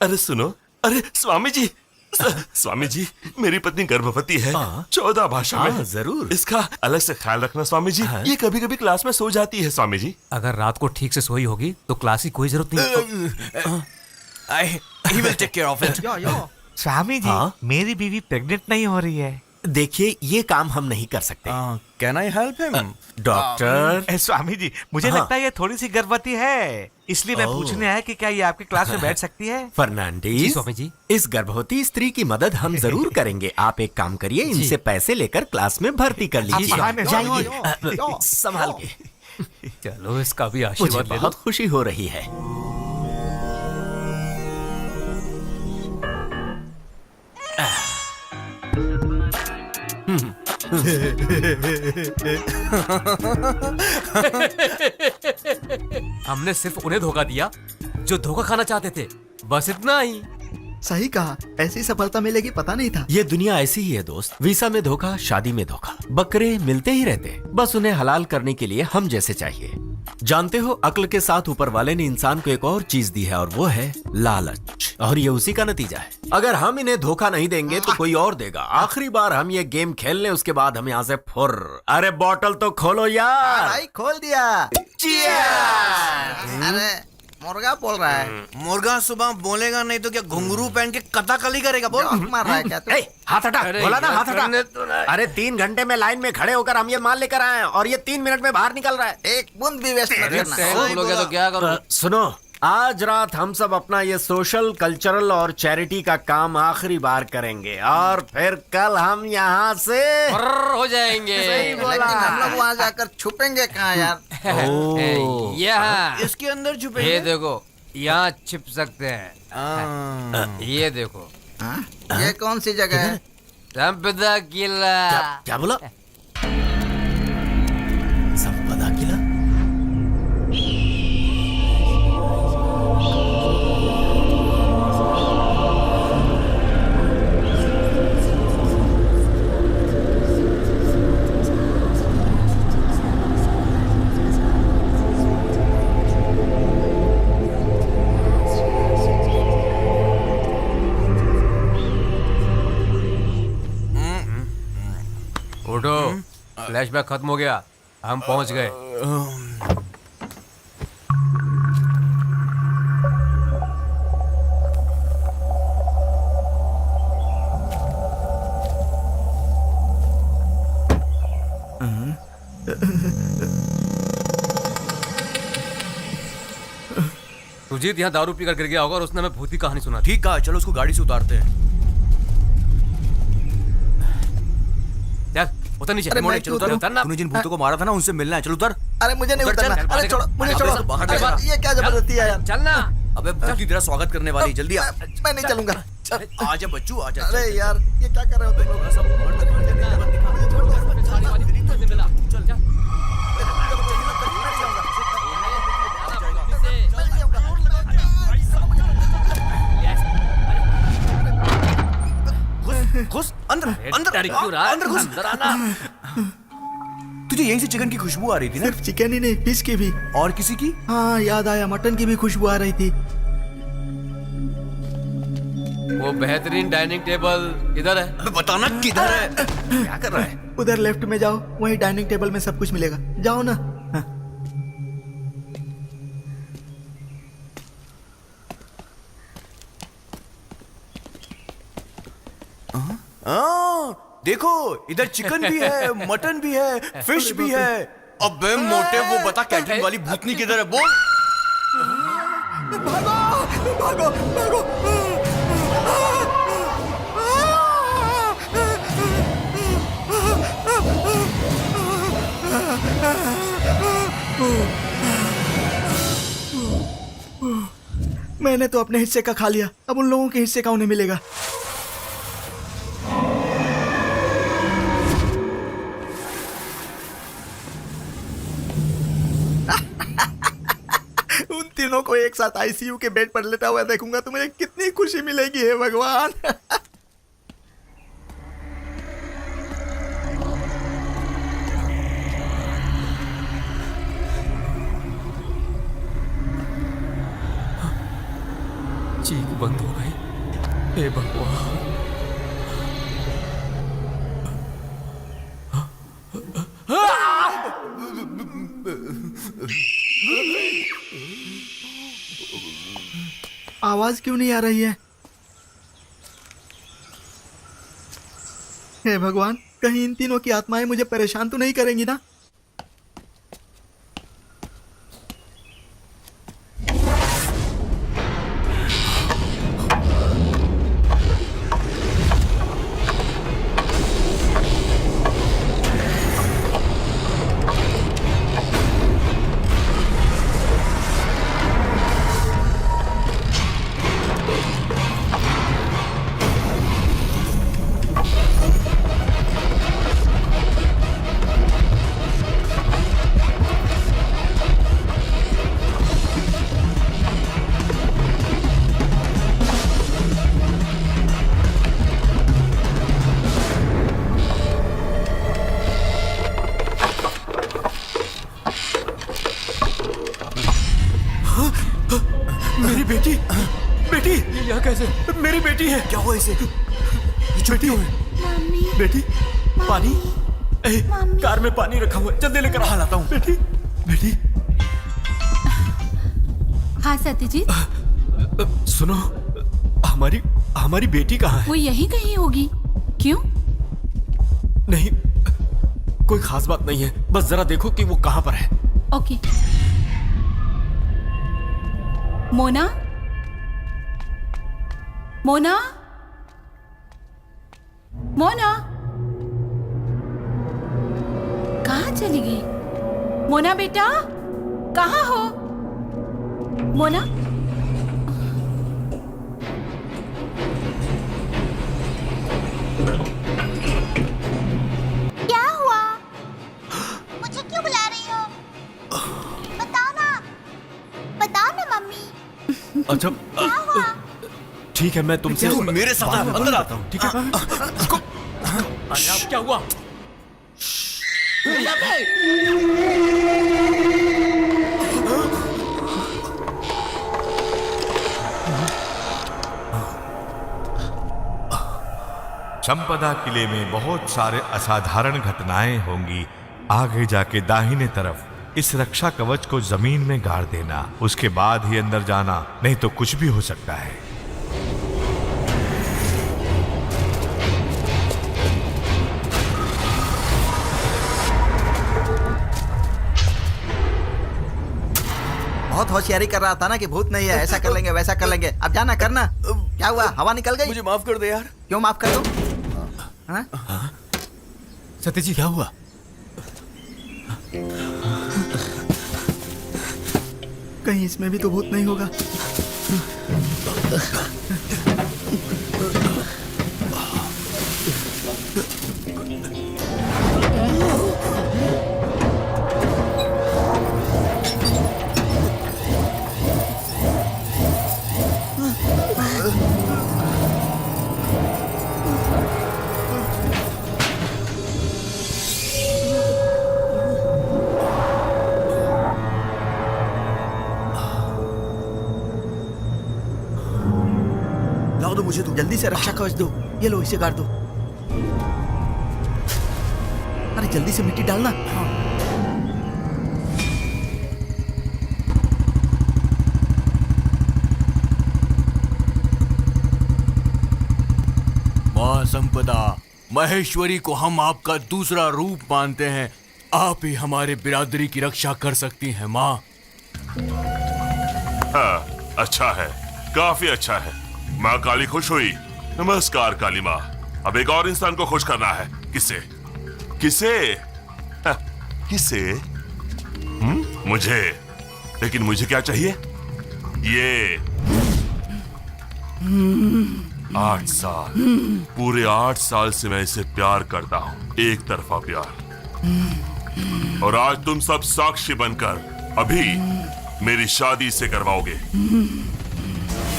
अरे सुनो, अरे स्वामी जी, स्वामी जी, मेरी पत्नी गर्भवती है। 14 भाषा में। जरूर, इसका अलग से ख्याल रखना स्वामी जी। ये कभी कभी क्लास में सो जाती है स्वामी जी। अगर रात को ठीक से सोई होगी तो क्लास की कोई जरूरत नहीं। He will take care of it. Swami ji, मेरी बीवी प्रेग्नेंट नहीं हो रही है। देखिए, ये काम हम नहीं कर सकते। Can I help him? Doctor. Swami ji, मुझे लगता है ये थोड़ी सी गर्भवती है, इसलिए मैं पूछने आया कि क्या ये आपकी क्लास में बैठ सकती है? फर्नांडिस, स्वामी जी, इस गर्भवती स्त्री की मदद हम जरूर करेंगे। आप एक काम करिए, इनसे पैसे लेकर क्लास में भर्ती कर लीजिए। जाइए, संभाल के। चलो, इसका भी मुझे आशीर्वाद ले लो। बहुत खुशी हो रही है। हमने सिर्फ उन्हें धोखा दिया जो धोखा खाना चाहते थे, बस इतना ही। सही कहा, ऐसी सफलता मिलेगी पता नहीं था। ये दुनिया ऐसी ही है दोस्त। वीसा में धोखा, शादी में धोखा, बकरे मिलते ही रहते, बस उन्हें हलाल करने के लिए हम जैसे चाहिए। जानते हो, अक्ल के साथ ऊपर वाले ने इंसान को एक और चीज दी है और वो है लालच, और ये उसी का नतीजा है। अगर हम इन्हें धोखा नहीं देंगे तो कोई और देगा। आखिरी बार हम ये गेम खेल लें, उसके बाद हम यहाँ से फुर। अरे बॉटल तो खोलो यार। भाई खोल दिया। अरे मुर्गा बोल रहा है। मुर्गा सुबह बोलेगा नहीं तो क्या घुंघरू पहन के कथाकली करेगा? बोल। मार रहा है क्या तू? हाथ हटा, बोला ना हाथ हटा। तो अरे 3 घंटे में लाइन में खड़े होकर हम ये माल लेकर आए हैं और ये 3 मिनट में बाहर निकल रहा है। एक बूंद भी वेस्ट मत करना। तो क्या करो? सुनो, आज रात हम सब अपना ये सोशल, कल्चरल और चैरिटी का काम आखिरी बार करेंगे और फिर कल हम यहाँ से हो जाएंगे। लेकिन हम लोग वहाँ जाकर छुपेंगे कहाँ यार? यहाँ इसके अंदर छुपे। ये देखो, यहाँ छिप सकते हैं। ये देखो, ये कौन सी जगह है? संपदा किला। क्या बोला? संपदा किला? उठो, फ्लैशबैक खत्म हो गया, हम पहुंच गए। सुजीत यहाँ दारू पीकर गिर गया होगा और उसने हमें भूत की कहानी सुना। ठीक कहा, चलो उसको गाड़ी से उतारते हैं। चल उतर नीचे। अरे मैं चलो क्यों उतर। तूने जिन भूतों को मारा था ना, उनसे मिलना है। चलो उतर। अरे मुझे नहीं उतर, उतरना। चल, अरे छोड़ो, मुझे छोड़ो। बाहर अरे चल। ये क्या जबरदस्ती है यार? चलना। अबे भूती तेरा स्वागत करने वाली, जल्दी आ। मैं नहीं चलूंगा। चल। आजा बच्चू, आजा। अरे यार ये क्या कर रहे हो तुम लोग? घुस अंदर, अंदर क्यों रहा? अंदर घुस। अंदर आना। तुझे यहीं से चिकन की खुशबू आ रही थी ना? सिर्फ चिकन ही नहीं, फिश की भी। और किसी की? हाँ याद आया, मटन की भी खुशबू आ रही थी। वो बेहतरीन डाइनिंग टेबल इधर है। अबे बताना किधर है? क्या कर रहा है? उधर लेफ्ट में जाओ, वहीं डाइनिंग टेबल में सब कुछ मिलेगा। जाओ ना। देखो, इधर चिकन भी है, मटन भी है, फिश भी है। अबे मोटे, वो बता कैटरिंग वाली भूतनी किधर है? बोल। भागो भागो भागो। मैंने तो अपने हिस्से का खा लिया, अब उन लोगों के हिस्से का उन्हें मिलेगा। उन तीनों को एक साथ आईसीयू के बेड पर लेटा हुआ देखूंगा तो मुझे कितनी खुशी मिलेगी, हे भगवान। चीख बंद हो गई। हे भगवान। आवाज क्यों नहीं आ रही है? हे भगवान, कहीं इन तीनों की आत्माएं मुझे परेशान तो नहीं करेंगी ना? बेटी बेटी यहाँ कैसे? मेरी बेटी है। क्या हुआ इसे? ये बेटी है। बेटी पानी कार में पानी रखा हुआ है, जल्दी लेकर आ लाता हूँ। बेटी बेटी हाँ सत्यजीत, सुनो, हमारी बेटी कहाँ है? वो यहीं कहीं होगी। क्यों? नहीं, कोई खास बात नहीं है, बस जरा देखो कि वो कहाँ पर है। ओके। मोना, मोना, मोना, कहाँ चली गई? मोना बेटा, कहाँ हो? मोना, क्या हुआ? मुझे क्यों बुला रही हो? बताओ ना मम्मी। अच्छा क्या हुआ? ठीक है, मैं तुमसे मेरे साथ अंदर आता हूँ। ठीक है। अरे अब क्या हुआ? संपदा किले में बहुत सारे असाधारण घटनाएं होंगी। आगे जाके दाहिने तरफ इस रक्षा कवच को जमीन में गाड़ देना, उसके बाद ही अंदर जाना, नहीं तो कुछ भी हो सकता है। बहुत होशियारी कर रहा था ना कि भूत नहीं है, ऐसा कर लेंगे वैसा कर लेंगे। अब जाना करना। क्या हुआ? हवा निकल गई? मुझे माफ कर दे यार। क्यों माफ कर दो? हाँ? सत्यजीत क्या हुआ? कहीं इसमें भी तो भूत नहीं होगा? लाओ दो मुझे, तो जल्दी से रक्षा कवच दो। ये लो, इसे गाड़ दो। अरे जल्दी से मिट्टी डालना। माँ संपदा, महेश्वरी को हम आपका दूसरा रूप मानते हैं। आप ही हमारे बिरादरी की रक्षा कर सकती हैं माँ। हाँ, अच्छा है, काफी अच्छा है। माँ काली खुश हुई। नमस्कार काली माँ। अब एक और इंसान को खुश करना है। किसे? किसे? हाँ, किसे? मुझे। लेकिन मुझे क्या चाहिए? ये 8 साल, पूरे 8 साल से मैं इसे प्यार करता हूँ, एक तरफा प्यार। और आज तुम सब साक्षी बनकर अभी मेरी शादी से करवाओगे।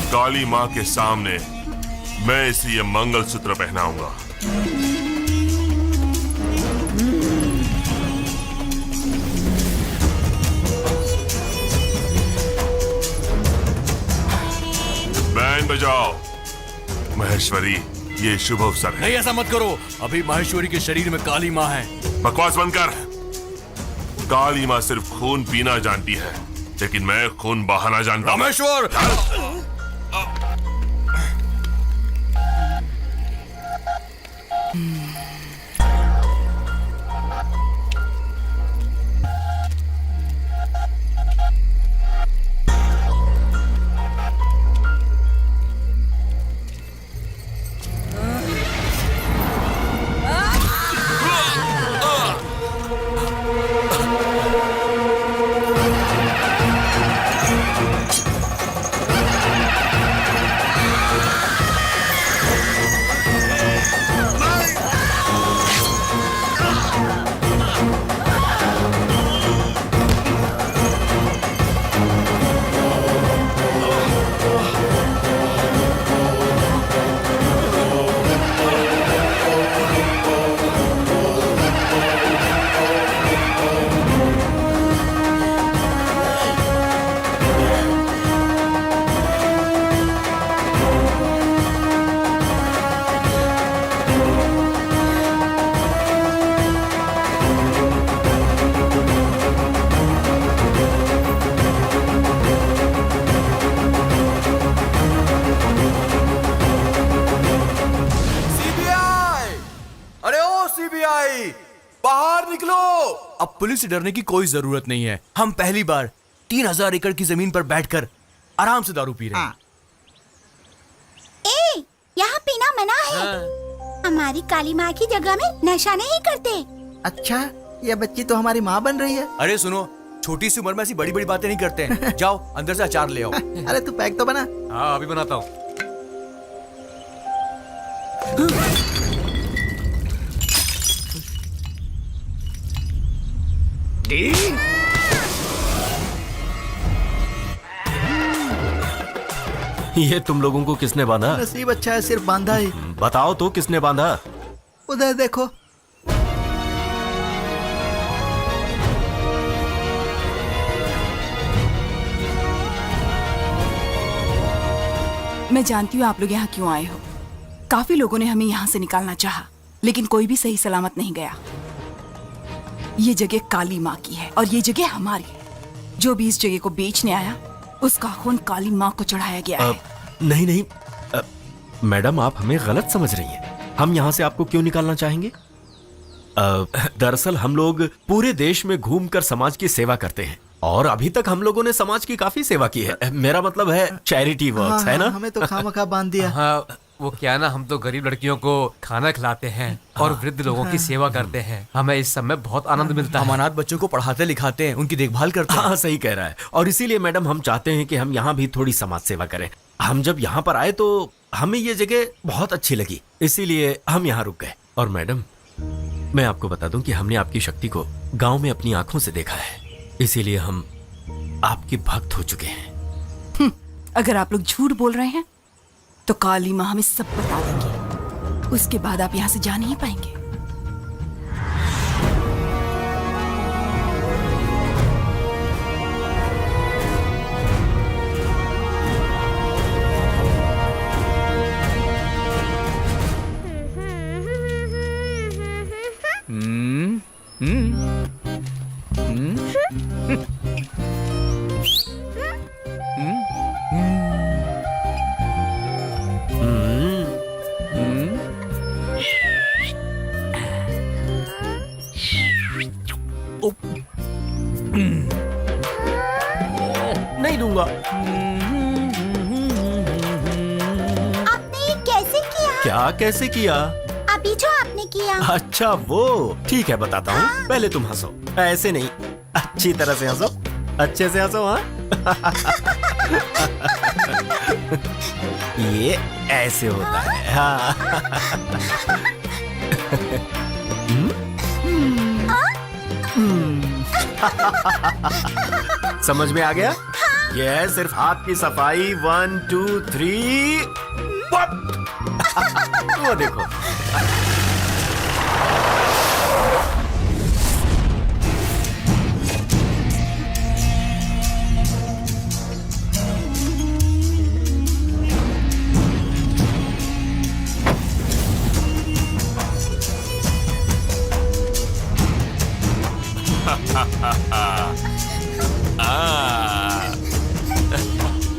काली माँ के सामने मैं इसे ये मंगलसूत्र पहनाऊंगा। बैंड बजाओ। महेश्वरी, ये शुभ अवसर है। नहीं, ऐसा मत करो। अभी महेश्वरी के शरीर में काली माँ है। बकवास बंद कर। काली माँ सिर्फ खून पीना जानती है, लेकिन मैं खून बहाना जानता हूं। रामेश्वर! बाहर निकलो। अब पुलिस से डरने की कोई जरूरत नहीं है। हम पहली बार 3000 एकड़ की जमीन पर बैठकर आराम से दारू पी रहे हैं। ए, यहाँ पीना मना है। हमारी काली माँ की जगह में नशा नहीं करते। अच्छा, ये बच्ची तो हमारी माँ बन रही है। अरे सुनो, छोटी सी उम्र में ऐसी बड़ी बड़ी बातें नहीं करते हैं। जाओ अंदर से अचार ले आओ। अरे तू पैक तो बना। हाँ अभी बनाता हूँ। ये तुम लोगों को किसने बांधा? नसीब अच्छा है, सिर्फ बांधा ही। बताओ तो किसने बांधा? उधर देखो। मैं जानती हूँ आप लोग यहाँ क्यों आए हो। काफी लोगों ने हमें यहाँ से निकालना चाहा, लेकिन कोई भी सही सलामत नहीं गया। ये जगह काली माँ की है और ये जगह हमारी है। जो भी इस जगह को बेचने आया, उसका खून काली माँ को चढ़ाया गया है। नहीं नहीं मैडम, आप हमें गलत समझ रही हैं। हम यहाँ से आपको क्यों निकालना चाहेंगे? दरअसल हम लोग पूरे देश में घूमकर समाज की सेवा करते हैं और अभी तक हम लोगों ने समाज की काफी सेवा की है। मेरा मतलब है चैरिटी वर्क्स, है ना? हमें तो खामखा बांध दिया। हाँ वो क्या ना, हम तो गरीब लड़कियों को खाना खिलाते हैं और वृद्ध लोगों की सेवा करते हैं। हमें इस सब में बहुत आनंद मिलता है। हम अनाथ बच्चों को पढ़ाते लिखाते हैं, उनकी देखभाल करते हैं। हाँ सही कह रहा है। और इसीलिए मैडम हम चाहते हैं कि हम यहाँ भी थोड़ी समाज सेवा करें। हम जब यहाँ पर आए तो हमें ये जगह बहुत अच्छी लगी, इसीलिए हम यहाँ रुक गए। और मैडम मैं आपको बता दूं कि हमने आपकी शक्ति को गांव में अपनी आंखों से देखा है, इसीलिए हम आपके भक्त हो चुके हैं। अगर आप लोग झूठ बोल रहे हैं तो काली माँ हमें सब बता देंगी। उसके बाद आप यहाँ से जा नहीं पाएंगे। नहीं दूंगा। आपने ये कैसे किया? क्या कैसे किया? अभी जो आपने किया। अच्छा वो ठीक है, बताता हूँ। पहले तुम हंसो, ऐसे नहीं, अच्छी तरह से हंसो, अच्छे से हंसो। हाँ ये ऐसे होता है। हाँ समझ में आ गया? ये है सिर्फ हाथ की सफाई। 1 2 3 वो देखो।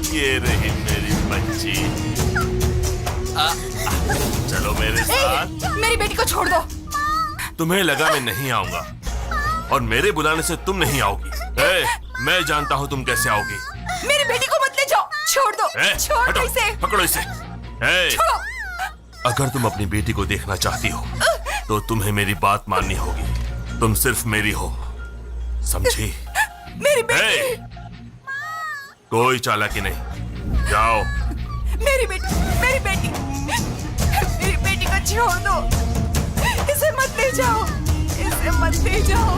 ये रही मेरी बच्ची। चलो मेरे साथ। मेरी बेटी को छोड़ दो। तुम्हें लगा मैं नहीं आऊंगा और मेरे बुलाने से तुम नहीं आओगी। मैं जानता हूँ तुम कैसे आओगी। मेरी बेटी को मत ले जाओ। छोड़ दो। छोड़ दो इसे। पकड़ो इसे। अगर तुम अपनी बेटी को देखना चाहती हो तो तुम्हें मेरी बात माननी होगी। तुम सिर्फ मेरी हो, समझी? मेरी बेटी। कोई चालाकी नहीं। जाओ। मेरी बेटी, मेरी बेटी, मेरी बेटी को छोड़ दो। इसे मत ले जाओ, इसे मत ले जाओ।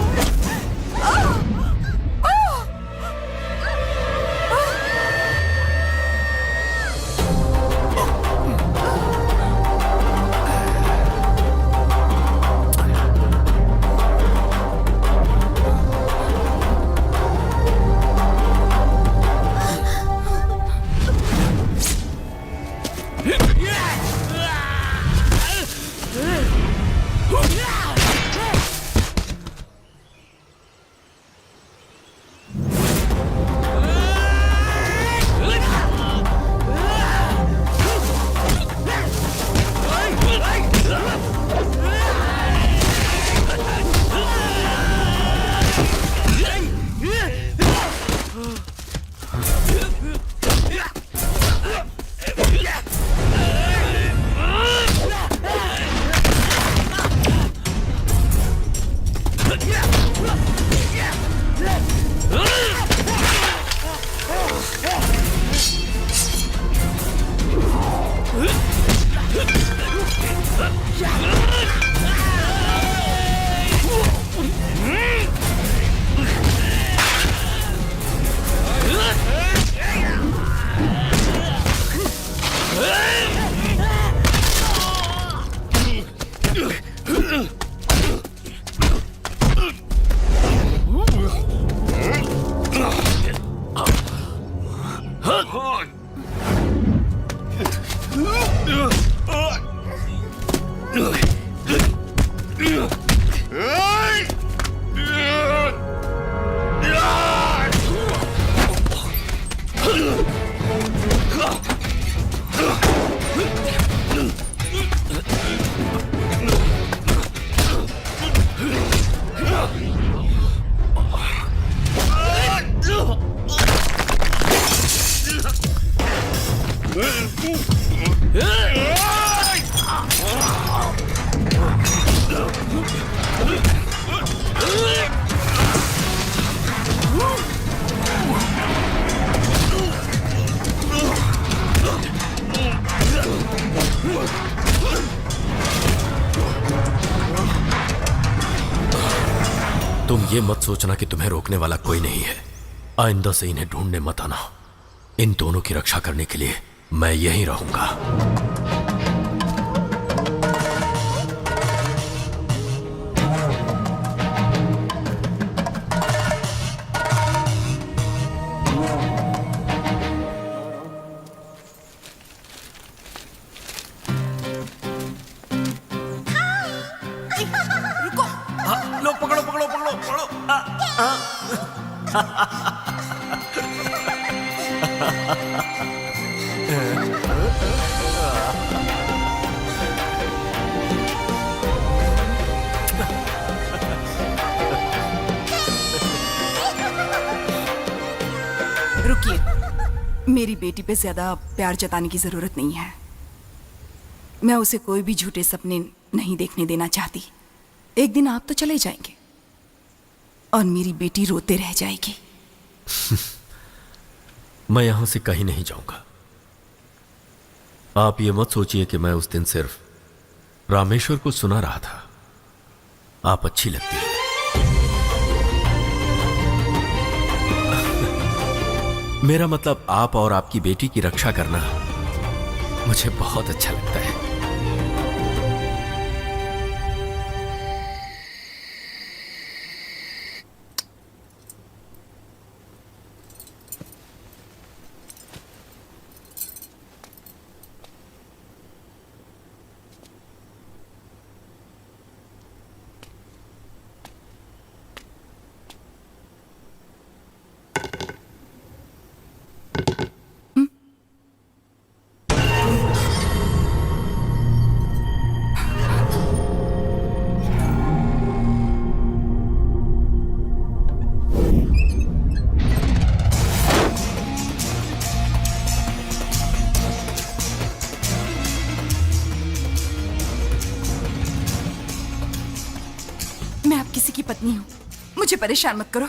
तुम ये मत सोचना कि तुम्हें रोकने वाला कोई नहीं है। आइंदा से इन्हें ढूंढने मत आना। इन दोनों की रक्षा करने के लिए मैं यहीं रहूंगा। लो पकड़ो पकड़ो पकड़ो पकड़ो। रुकिए, मेरी बेटी पे ज्यादा प्यार जताने की जरूरत नहीं है। मैं उसे कोई भी झूठे सपने नहीं देखने देना चाहती। एक दिन आप तो चले जाएंगे और मेरी बेटी रोते रह जाएगी। मैं यहां से कहीं नहीं जाऊंगा। आप ये मत सोचिए कि मैं उस दिन सिर्फ रामेश्वर को सुना रहा था। आप अच्छी लगती हैं। मेरा मतलब आप और आपकी बेटी की रक्षा करना मुझे बहुत अच्छा लगता है। किसी की पत्नी हूँ, मुझे परेशान मत करो।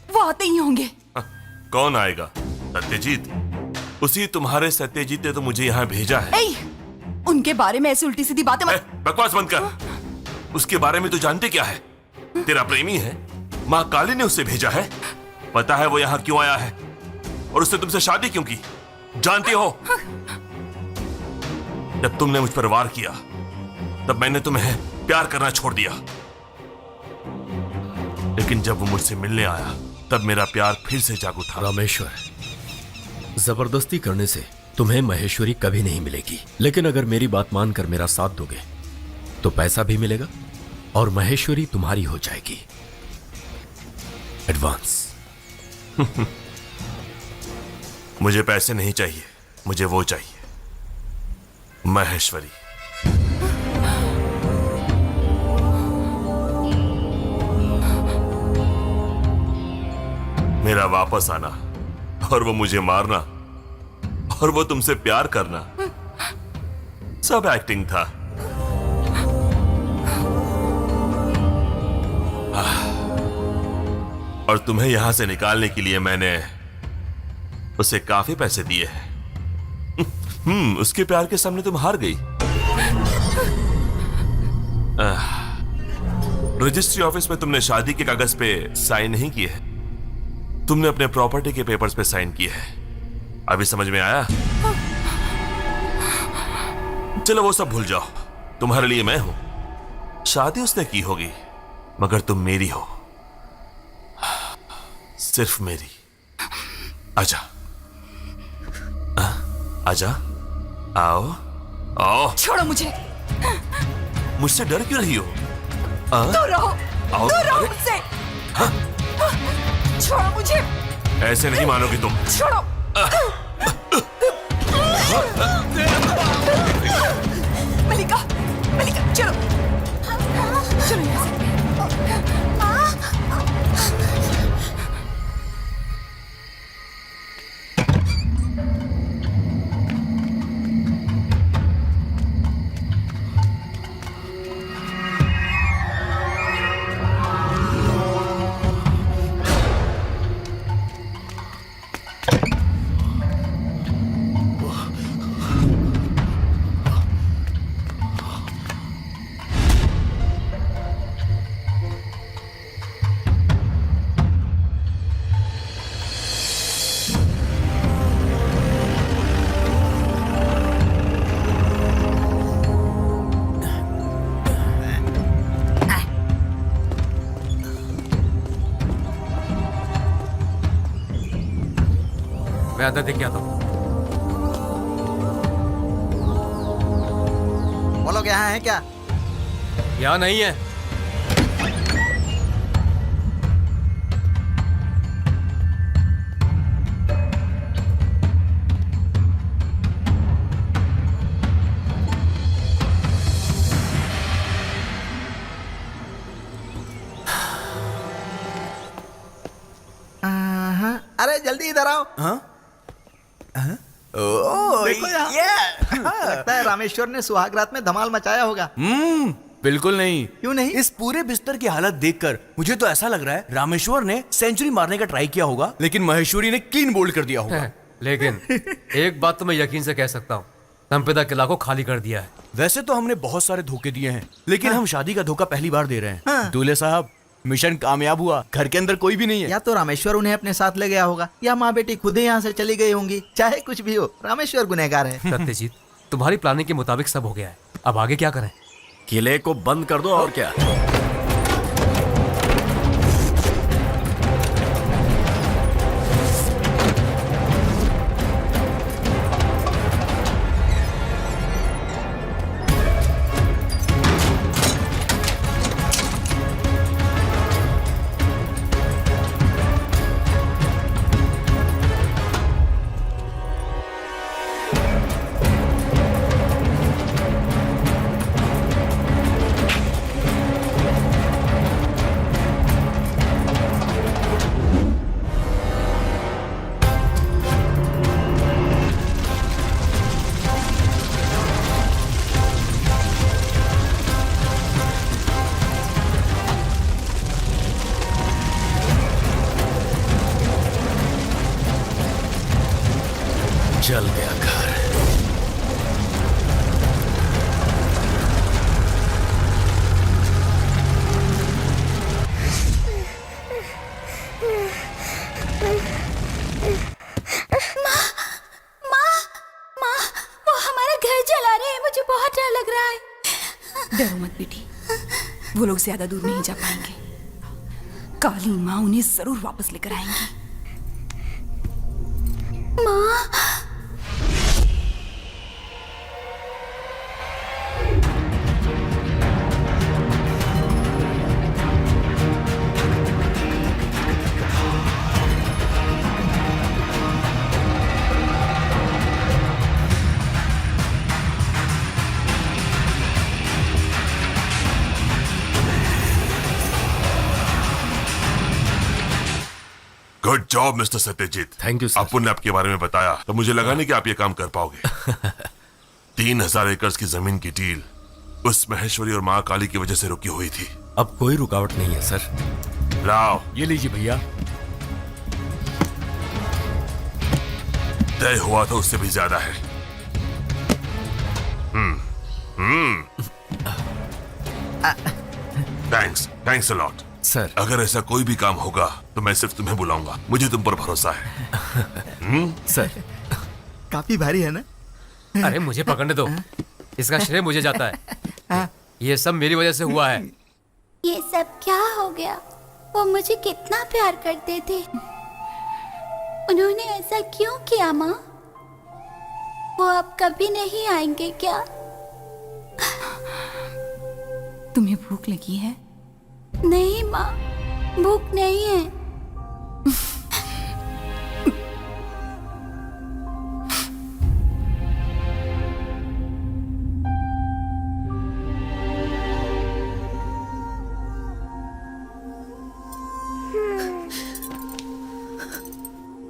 वो आते ही होंगे। कौन आएगा? सत्यजीत। उसी तुम्हारे सत्यजीत ने तो मुझे यहाँ भेजा है। उनके बारे में ऐसी उल्टी सीधी बातें मत। बकवास बंद कर। उसके बारे में तो जानते क्या है? तेरा प्रेमी है, माँ काली ने उसे भेजा है। पता है वो यहाँ क्यों आया है और उसने तुमसे शादी क्यों की? जानती हो? जब तुमने मुझ पर वार किया तब मैंने तुम्हें प्यार करना छोड़ दिया, लेकिन जब वो मुझसे मिलने आया तब मेरा प्यार फिर से जाग उठा। रामेश्वर, जबरदस्ती करने से तुम्हें महेश्वरी कभी नहीं मिलेगी, लेकिन अगर मेरी बात मानकर मेरा साथ दोगे तो पैसा भी मिलेगा और महेश्वरी तुम्हारी हो जाएगी। एडवांस। मुझे पैसे नहीं चाहिए, मुझे वो चाहिए, महेश्वरी। मेरा वापस आना और वो मुझे मारना और वो तुमसे प्यार करना सब एक्टिंग था। और तुम्हें यहां से निकालने के लिए मैंने उसे काफी पैसे दिए हैं। उसके प्यार के सामने तुम हार गई। रजिस्ट्री ऑफिस में तुमने शादी के कागज पे साइन नहीं किए, तुमने अपने प्रॉपर्टी के पेपर्स पे साइन किए हैं। अभी समझ में आया? चलो वो सब भूल जाओ, तुम्हारे लिए मैं हूं। शादी उसने की होगी मगर तुम मेरी हो, सिर्फ मेरी। आजा आजा, आओ आओ। छोड़ो मुझे। मुझसे डर क्यों रही हो? दूर रहो, आओ। दूर रहो अरे, मुझसे। छोड़ो मुझे। ऐसे नहीं मानोगी तुम। छोड़ो। मलिका, मलिका, चलो चलो यहाँ से। मैं अंदर देख के आता हूँ। बोलो यहाँ है क्या? यहाँ नहीं है। अरे जल्दी इधर आओ। देखो यहाँ। लगता है रामेश्वर ने सुहाग रात में धमाल मचाया होगा। बिल्कुल नहीं। क्यों नहीं? इस पूरे बिस्तर की हालत देखकर मुझे तो ऐसा लग रहा है रामेश्वर ने सेंचुरी मारने का ट्राई किया होगा, लेकिन महेश्वरी ने क्लीन बोल्ड कर दिया होगा। लेकिन एक बात तो मैं यकीन से कह सकता हूँ, संपदा किला को खाली कर दिया है। वैसे तो हमने बहुत सारे धोखे दिए हैं, लेकिन हम शादी का धोखा पहली बार दे रहे हैं। दूल्हे साहब, मिशन कामयाब हुआ, घर के अंदर कोई भी नहीं है। या तो रामेश्वर उन्हें अपने साथ ले गया होगा, या माँ बेटी खुद ही यहाँ से चली गई होंगी। चाहे कुछ भी हो, रामेश्वर गुनहगार है। सत्यजीत, तुम्हारी प्लानिंग के मुताबिक सब हो गया है, अब आगे क्या करें? किले को बंद कर दो और क्या। जल गया घर। वो हमारा घर जला रहे हैं, मुझे बहुत डर लग रहा है। डरो मत बेटी, वो लोग ज्यादा दूर नहीं जा पाएंगे। काली माँ उन्हें जरूर वापस लेकर आएंगी। माँ, good job mister Satyajit. Thank you sir. अपुन ने आपके बारे में बताया तो मुझे लगा नहीं कि आप ये काम कर पाओगे। 3000 एकड़ की जमीन की डील उस महेश्वरी और माँ काली की वजह से रुकी हुई थी। अब कोई रुकावट नहीं है सर। लाओ, ये लीजिए भैया। तय हुआ तो उससे भी ज्यादा है। Thanks a lot sir. अगर ऐसा कोई भी काम होगा तो मैं सिर्फ तुम्हें बुलाऊंगा, मुझे तुम पर भरोसा है। सर। काफी भारी है ना? अरे मुझे पकड़ने दो, इसका श्रेय मुझे जाता है। ये सब मेरी वजह से हुआ है। ये सब क्या हो गया? वो मुझे कितना प्यार करते थे, उन्होंने ऐसा क्यों किया माँ? वो अब कभी नहीं आएंगे क्या? तुम्हें भूख लगी है? नहीं माँ, भूख नहीं है।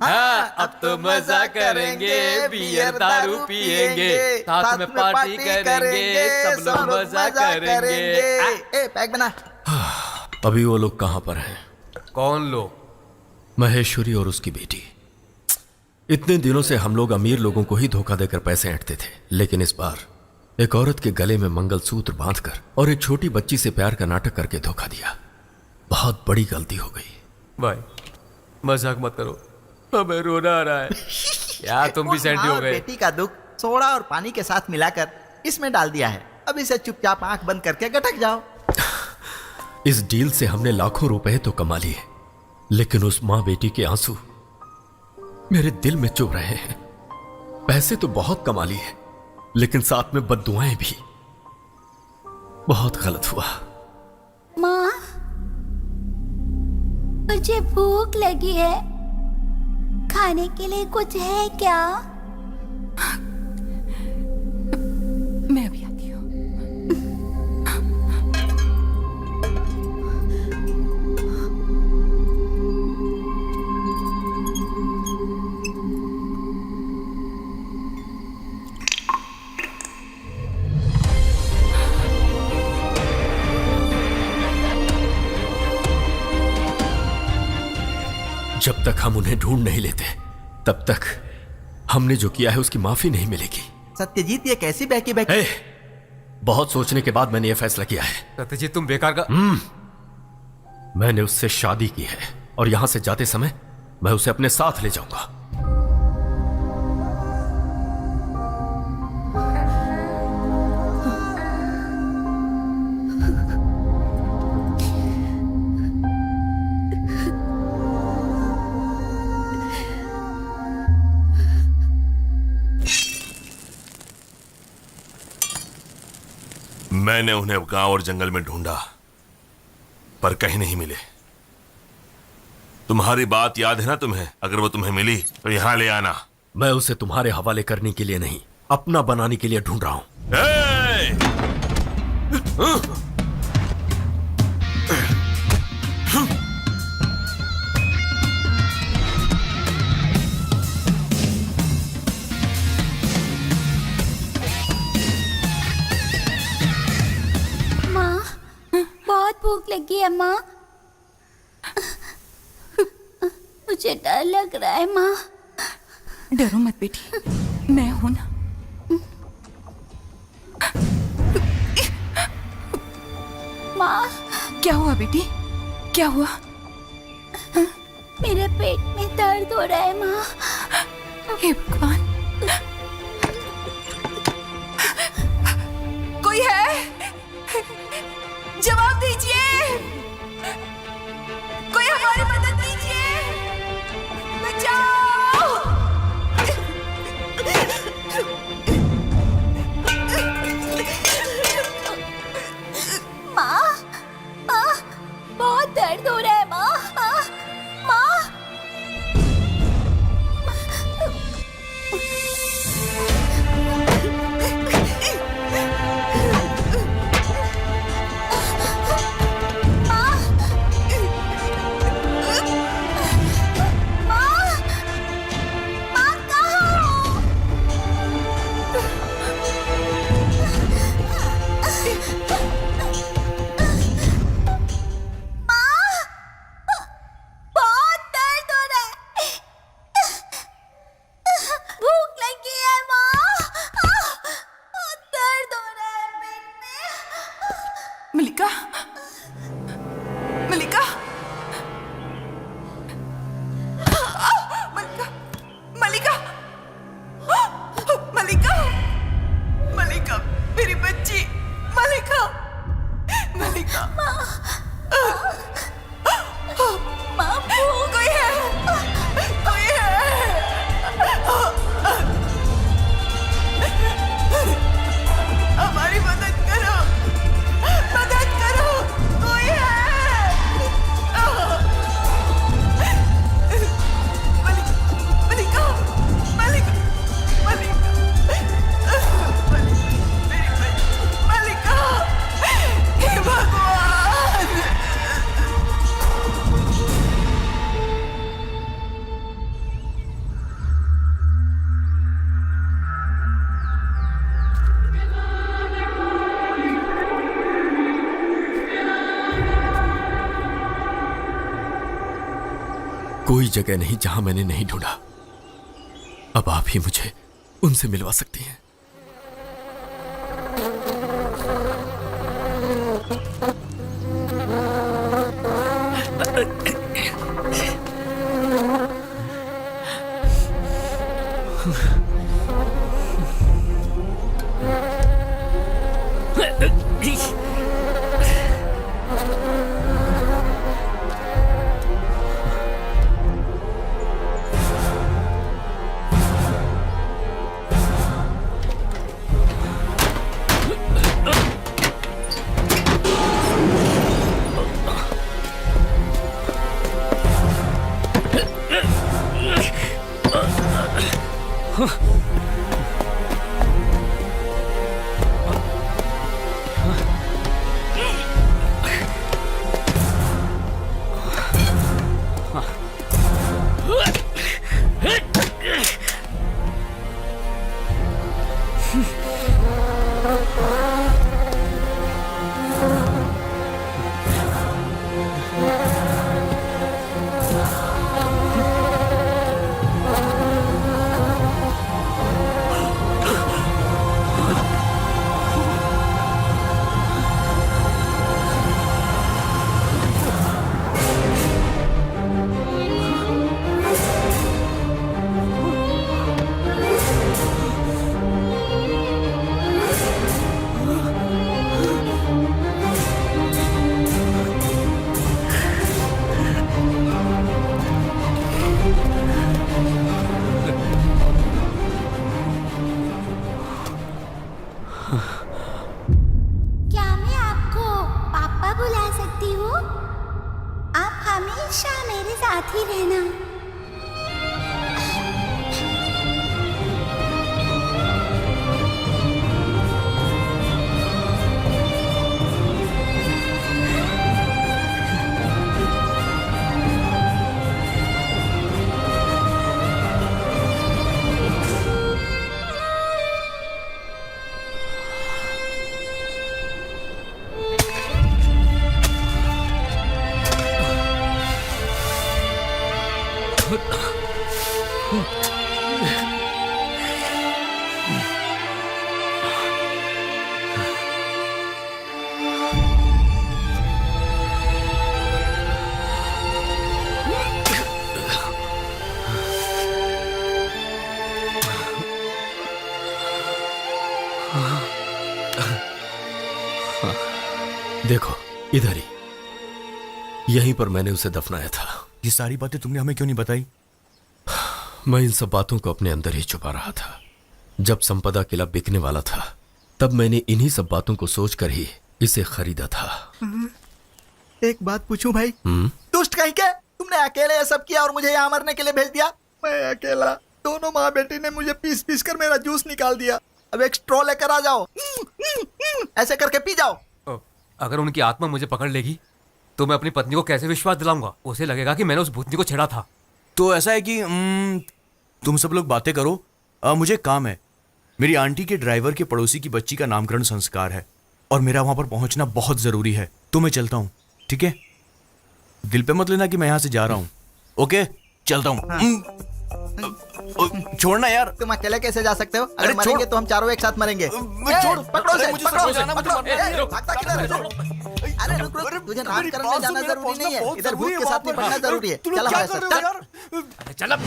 हाँ, अब तो मजा करेंगे, बियर दारू पिएंगे, साथ में पार्टी करेंगे, सब लोग मजा करेंगे। पैक बना। अभी वो लोग कहां पर हैं? कौन लोग? महेश्वरी और उसकी बेटी। इतने दिनों से हम लोग अमीर लोगों को ही धोखा देकर पैसे ऐंठते थे, लेकिन इस बार एक औरत के गले में मंगलसूत्र बांधकर और एक छोटी बच्ची से प्यार का नाटक करके धोखा दिया। बहुत बड़ी गलती हो गई। भाई मजाक मत करो, हमें रोना आ रहा है। यार तुम भी सैंडी हो गए। बेटी का दुख सोडा और पानी के साथ मिलाकर इसमें डाल दिया है। अब इसे चुपचाप आंख बंद करके गटक जाओ। इस डील से हमने लाखों रुपए तो कमा लिए, लेकिन उस मां बेटी के आंसू मेरे दिल में चुभ रहे हैं। पैसे तो बहुत कमा लिए, लेकिन साथ में बद्दुआएं भी। बहुत गलत हुआ। माँ, मुझे भूख लगी है, खाने के लिए कुछ है क्या? मैं अभी आती हूँ। जब तक हम उन्हें ढूंढ नहीं लेते, तब तक हमने जो किया है उसकी माफी नहीं मिलेगी। सत्यजीत, ये कैसी बहकी बहकी? बहुत सोचने के बाद मैंने यह फैसला किया है। सत्यजीत तुम बेकार का। मैंने उससे शादी की है और यहां से जाते समय मैं उसे अपने साथ ले जाऊंगा। मैंने उन्हें गांव और जंगल में ढूंढा, पर कहीं नहीं मिले। तुम्हारी बात याद है ना तुम्हें? अगर वो तुम्हें मिली तो यहां ले आना। मैं उसे तुम्हारे हवाले करने के लिए नहीं, अपना बनाने के लिए ढूंढ रहा हूं। बहुत भूख लगी है माँ। मुझे डर लग रहा है माँ। डरो मत बेटी, मैं हूं ना। माँ, क्या हुआ बेटी? क्या हुआ? मेरे पेट में दर्द हो रहा है माँ। हे भगवान, कोई है? जवाब दीजिए, कोई हमारी मदद कीजिए, बचाओ। माँ, माँ, बहुत दर्द हो रहा है माँ। माँ, कोई जगह नहीं जहां मैंने नहीं ढूंढा। अब आप ही मुझे उनसे मिलवा सकती हैं। क्या मैं आपको पापा बुला सकती हूँ? आप हमेशा मेरे साथ ही रहना। देखो इधर ही, यहीं पर मैंने उसे दफनाया था। ये सारी बातें तुमने हमें क्यों नहीं बताई? मैं इन सब बातों को अपने अंदर ही छुपा रहा था। जब संपदा किला बिकने वाला था तब मैंने इन्हीं सब बातों को सोचकर ही इसे खरीदा था। एक बात पूछूं भाई? दुष्ट कहीं के, तुमने अकेले ये सब किया और मुझे यहाँ मरने के लिए भेज दिया? मैं अकेला, दोनों माँ बेटी ने मुझे पीस पीस कर मेरा जूस निकाल दिया। अब एक स्ट्रॉ लेकर आ जाओ, ऐसे करके पी जाओ। अगर उनकी आत्मा मुझे पकड़ लेगी तो मैं अपनी पत्नी को कैसे विश्वास दिलाऊंगा? उसे लगेगा कि मैंने उस भूतनी को छेड़ा था। तो ऐसा है कि तुम सब लोग बातें करो, मुझे काम है। मेरी आंटी के ड्राइवर के पड़ोसी की बच्ची का नामकरण संस्कार है और मेरा वहां पर पहुंचना बहुत जरूरी है, तो मैं चलता हूँ। ठीक है? दिल पे मत लेना कि मैं यहाँ से जा रहा हूँ। ओके, चलता हूँ। छोड़ना यार। तुम अकेले कैसे जा सकते हो? अरे अगर मरेंगे तो हम चारों एक साथ मरेंगे। छोड़, पकड़ो से, मुझे पकड़ो, जाना, मुझे पकड़ो। जाना, ए, भागता किधर है? अरे रुक रुक, तुझे नामकरण में जाना जरूरी नहीं है, इधर भूत के साथ निपटना जरूरी है। चल हमारे साथ, चल। चल अब।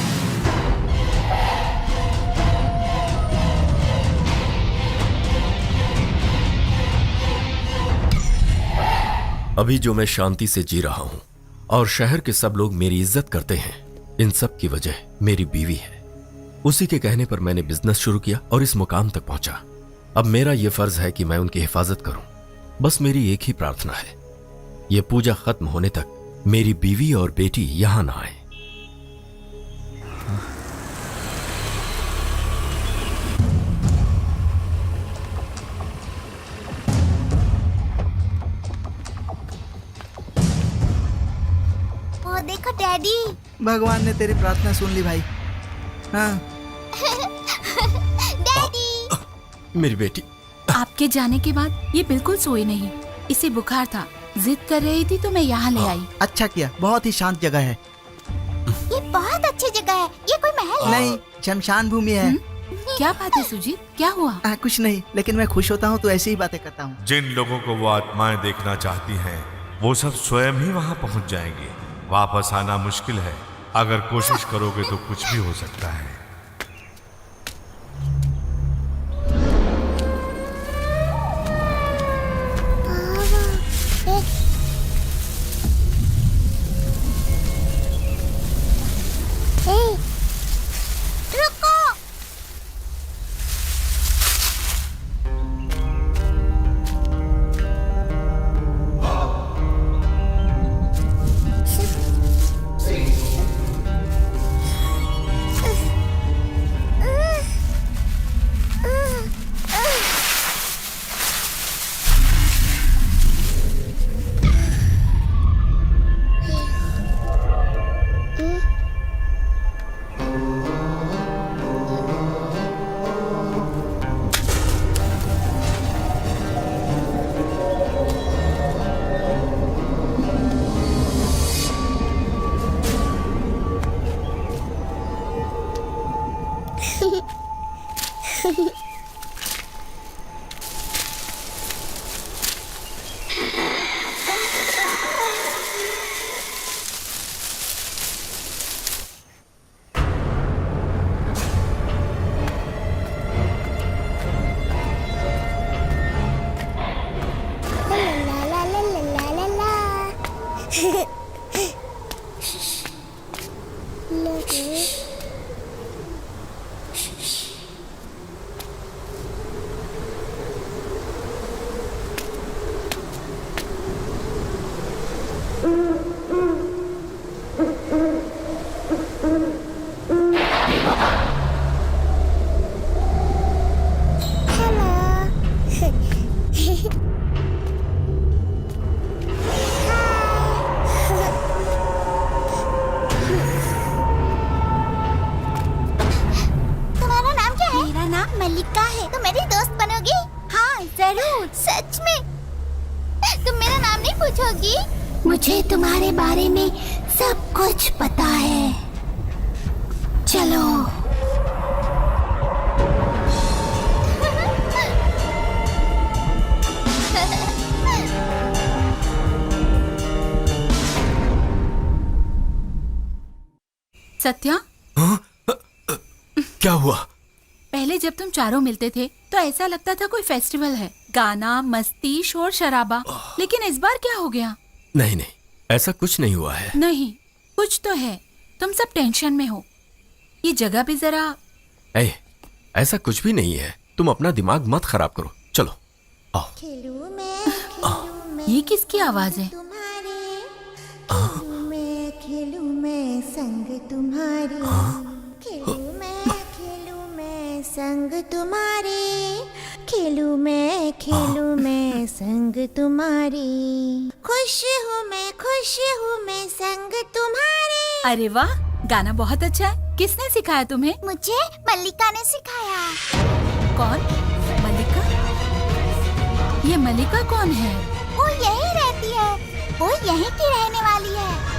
अभी जो मैं शांति से जी रहा हूं और शहर के सब लोग मेरी इज्जत करते हैं, इन सब की वजह मेरी बीवी है। उसी के कहने पर मैंने बिजनेस शुरू किया और इस मुकाम तक पहुंचा। अब मेरा यह फर्ज है कि मैं उनकी हिफाजत करूं। बस मेरी एक ही प्रार्थना है, यह पूजा खत्म होने तक मेरी बीवी और बेटी यहां ना आए। वो देखो डैडी। भगवान ने तेरी प्रार्थना सुन ली भाई। हाँ। डैडी। मेरी बेटी। आपके जाने के बाद ये बिल्कुल सोई नहीं, इसे बुखार था, जिद कर रही थी तो मैं यहाँ ले आई। अच्छा किया, बहुत ही शांत जगह है। ये है? ये कोई महल है? नहीं, शमशान भूमि है। क्या बात है सुजीत, क्या हुआ? कुछ नहीं, लेकिन मैं खुश होता हूँ तो ऐसी ही बातें करता हूँ। जिन लोगों को वो आत्माएं देखना चाहती हैं, वो सब स्वयं ही वहां पहुंच जाएंगे। वापस आना मुश्किल है, अगर कोशिश करोगे तो कुछ भी हो सकता है। मल्लिका है। तुम मेरी दोस्त बनोगी? हाँ जरूर। सच में? तुम मेरा नाम नहीं पूछोगी? मुझे तुम्हारे बारे में सब कुछ पता है। चलो। सत्या, क्या हुआ? पहले जब तुम चारों मिलते थे तो ऐसा लगता था कोई फेस्टिवल है, गाना, मस्ती, शोर शराबा। लेकिन इस बार क्या हो गया? नहीं नहीं, ऐसा कुछ नहीं हुआ है। नहीं, कुछ तो है। तुम सब टेंशन में हो। ये जगह भी जरा। ऐसा कुछ भी नहीं है, तुम अपना दिमाग मत खराब करो। चलो आओ। ये किसकी आवाज है? खेलूं मैं संग तुम्हारे, खेलूं मैं संग तुम्हारे, खेलूं मैं संग तुम्हारे, खुश हूँ मैं संग तुम्हारे। अरे वाह, गाना बहुत अच्छा है। किसने सिखाया तुम्हें? मुझे मल्लिका ने सिखाया। कौन? मल्लिका? ये मल्लिका कौन है? वो यहीं रहती है, वो यहीं की रहने वाली है।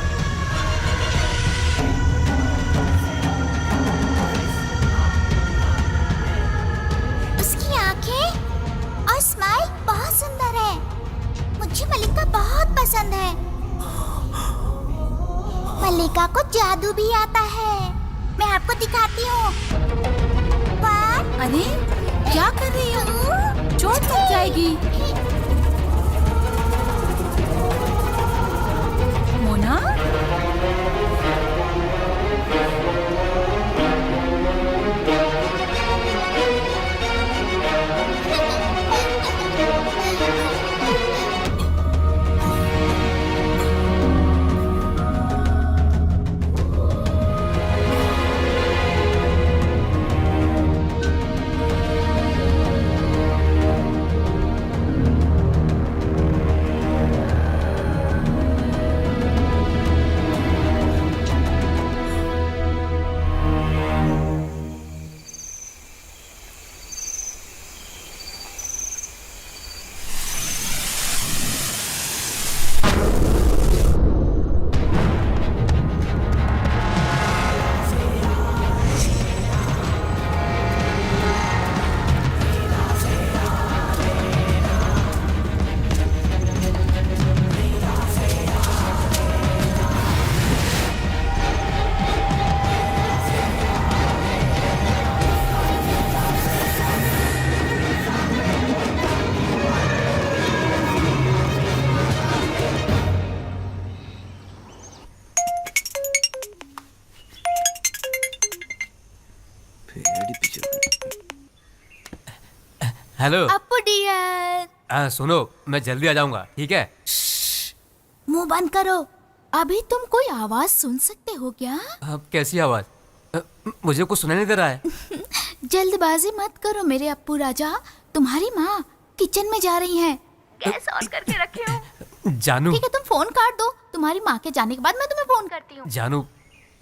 उसकी आंखें और स्माइल बहुत सुंदर है। मुझे मल्लिका बहुत पसंद है। मल्लिका को जादू भी आता है। मैं आपको दिखाती हूँ। अरे क्या कर रही हो? चोट लग जाएगी। मोना, हेलो अप्पू डियर, सुनो, मैं जल्दी आ जाऊंगा, ठीक है? मुंह बंद करो। अभी तुम कोई आवाज सुन सकते हो क्या? अब कैसी आवाज? मुझे कुछ सुनाई नहीं दे रहा है। जल्दबाजी मत करो मेरे अप्पू राजा। तुम्हारी माँ किचन में जा रही है। गैस ऑन करके रखे हो। जानू, ठीक है, तुम फोन काट दो। तुम्हारी माँ के जाने के बाद मैं तुम्हें फोन करती हूँ। जानू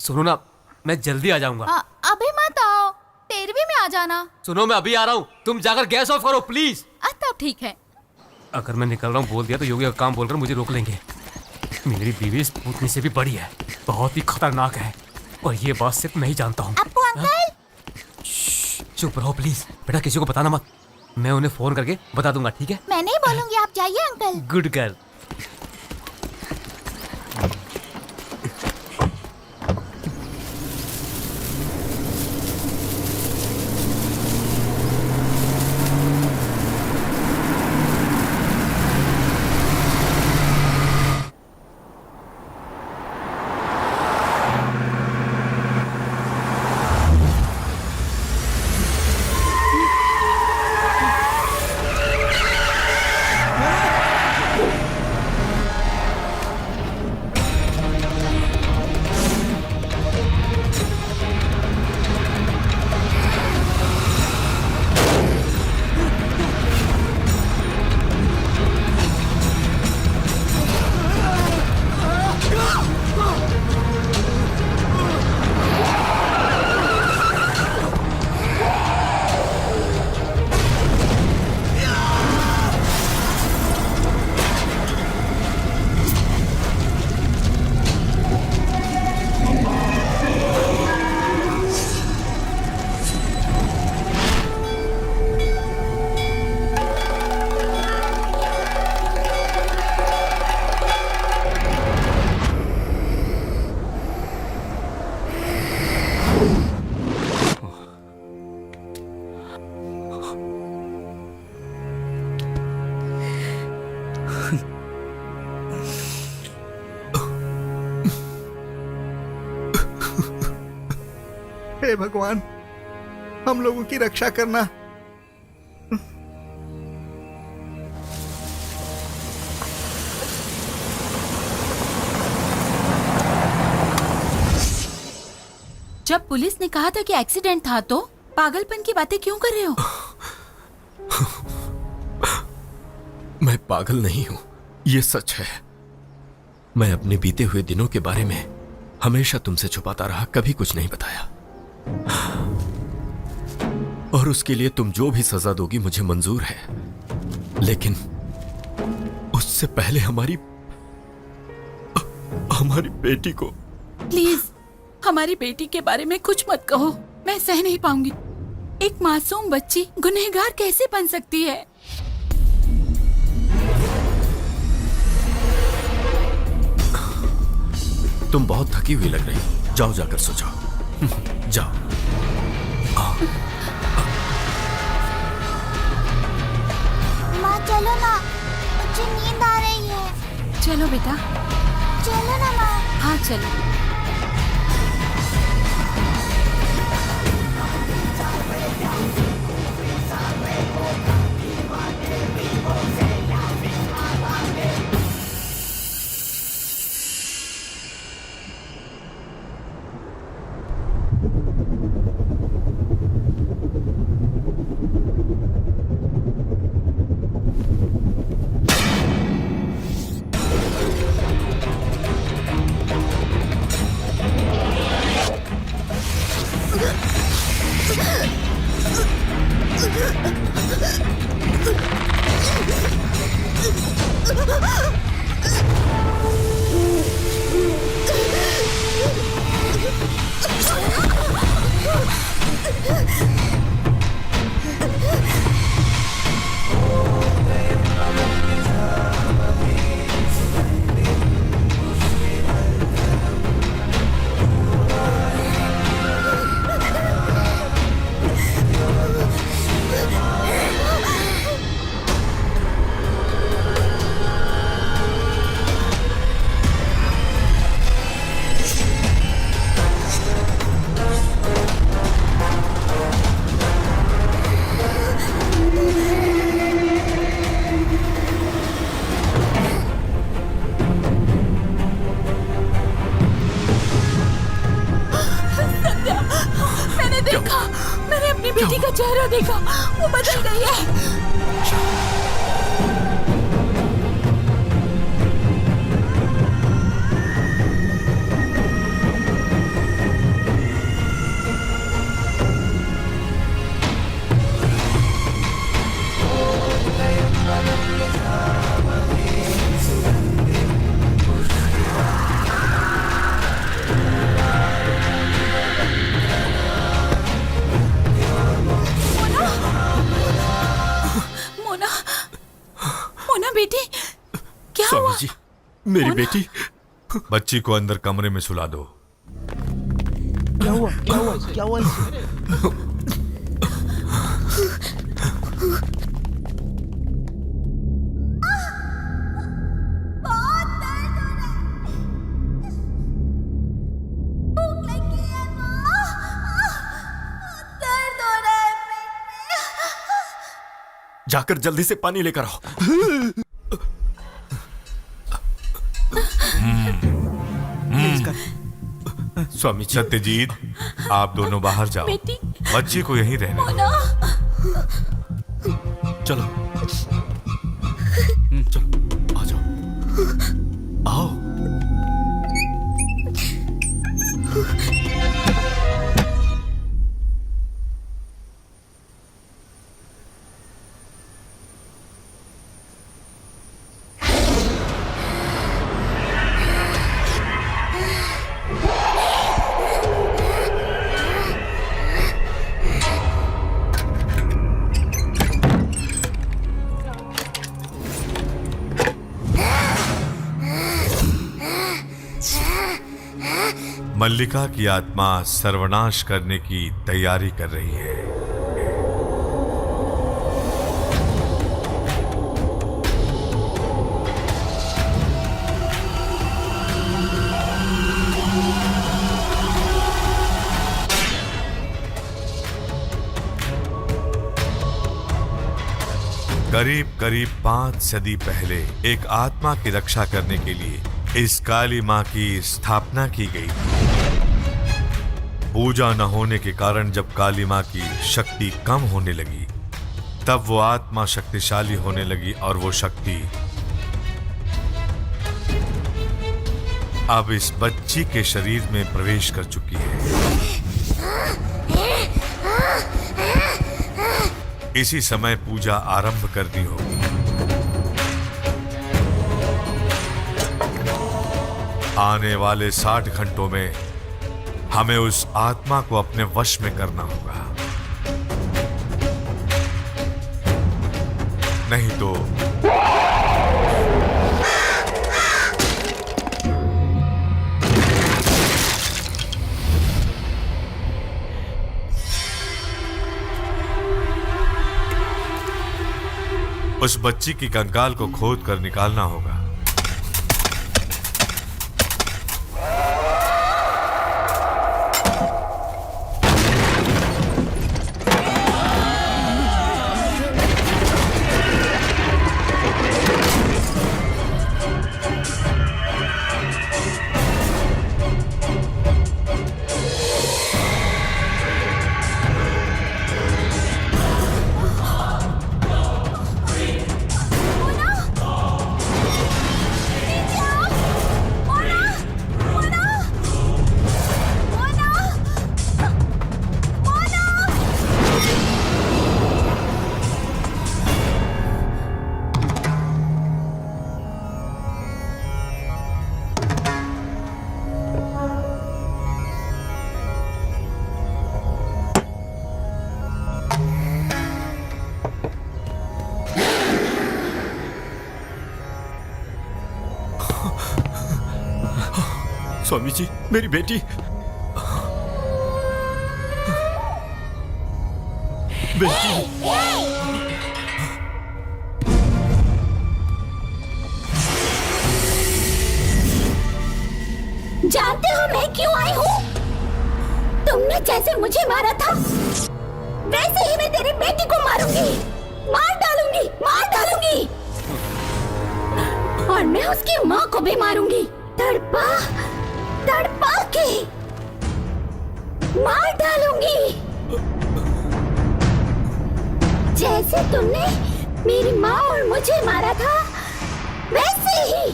सुनो ना, मैं जल्दी आ जाऊंगा। अभी मत आओ, 13वीं में आ जाना। सुनो, मैं अभी आ रहा हूँ, तुम जाकर गैस ऑफ करो प्लीज। तब ठीक है। अगर मैं निकल रहा हूँ बोल दिया तो योगी का काम बोलकर मुझे रोक लेंगे। मेरी बीवी इस पूतनी से भी बड़ी है, बहुत ही खतरनाक है, और ये बात सिर्फ मैं ही जानता हूँ। अप्पू अंकल, चुप रहो प्लीज बेटा, किसी को बताना मत। मैं उन्हें फोन करके बता दूंगा, ठीक है? मैं नहीं बोलूंगी, आप जाइए अंकल। Good girl. हे भगवान, हम लोगों की रक्षा करना। जब पुलिस ने कहा था कि एक्सीडेंट था, तो पागलपन की बातें क्यों कर रहे हो? मैं पागल नहीं हूं, ये सच है। मैं अपने बीते हुए दिनों के बारे में हमेशा तुमसे छुपाता रहा, कभी कुछ नहीं बताया। और उसके लिए तुम जो भी सजा दोगी मुझे मंजूर है, लेकिन उससे पहले हमारी बेटी को। प्लीज हमारी बेटी के बारे में कुछ मत कहो, मैं सह नहीं पाऊंगी। एक मासूम बच्ची गुनहगार कैसे बन सकती है? तुम बहुत थकी हुई लग रही हो, जाओ जाकर सो जाओ। जाओ। माँ चलो ना, मुझे नींद आ रही है। चलो बेटा, चलो ना माँ। हाँ चलो। मेरी बेटी का चेहरा देखा, वो बदल गई है। बेटी क्या हुआ? जी, मेरी बेटी। बच्ची को अंदर कमरे में सुला दो। क्या हुआ क्या हुआ क्या हुआ? जाकर जल्दी से पानी लेकर आओ। स्वामी सत्यजीत, आप दोनों बाहर जाओ, बच्ची को यहीं रहने दो। चलो चलो आ जाओ, आओ। मल्लिका की आत्मा सर्वनाश करने की तैयारी कर रही है। करीब करीब 5 सदी पहले एक आत्मा की रक्षा करने के लिए इस काली मां की स्थापना की गई। पूजा न होने के कारण जब काली मां की शक्ति कम होने लगी, तब वो आत्मा शक्तिशाली होने लगी और वो शक्ति अब इस बच्ची के शरीर में प्रवेश कर चुकी है। इसी समय पूजा आरंभ करनी होगी। आने वाले 60 घंटों में हमें उस आत्मा को अपने वश में करना होगा, नहीं तो उस बच्ची की कंकाल को खोद कर निकालना होगा। स्वामी जी, मेरी बेटी। बेटी। जानते हो मैं क्यों आई हूँ? तुमने जैसे मुझे मारा था, वैसे ही मैं तेरी बेटी को मारूंगी, मार डालूंगी, मार डालूंगी। और मैं उसकी माँ को भी मारूंगी, तड़पा तड़पा के मार डालूंगी। जैसे तुमने मेरी माँ और मुझे मारा था वैसे ही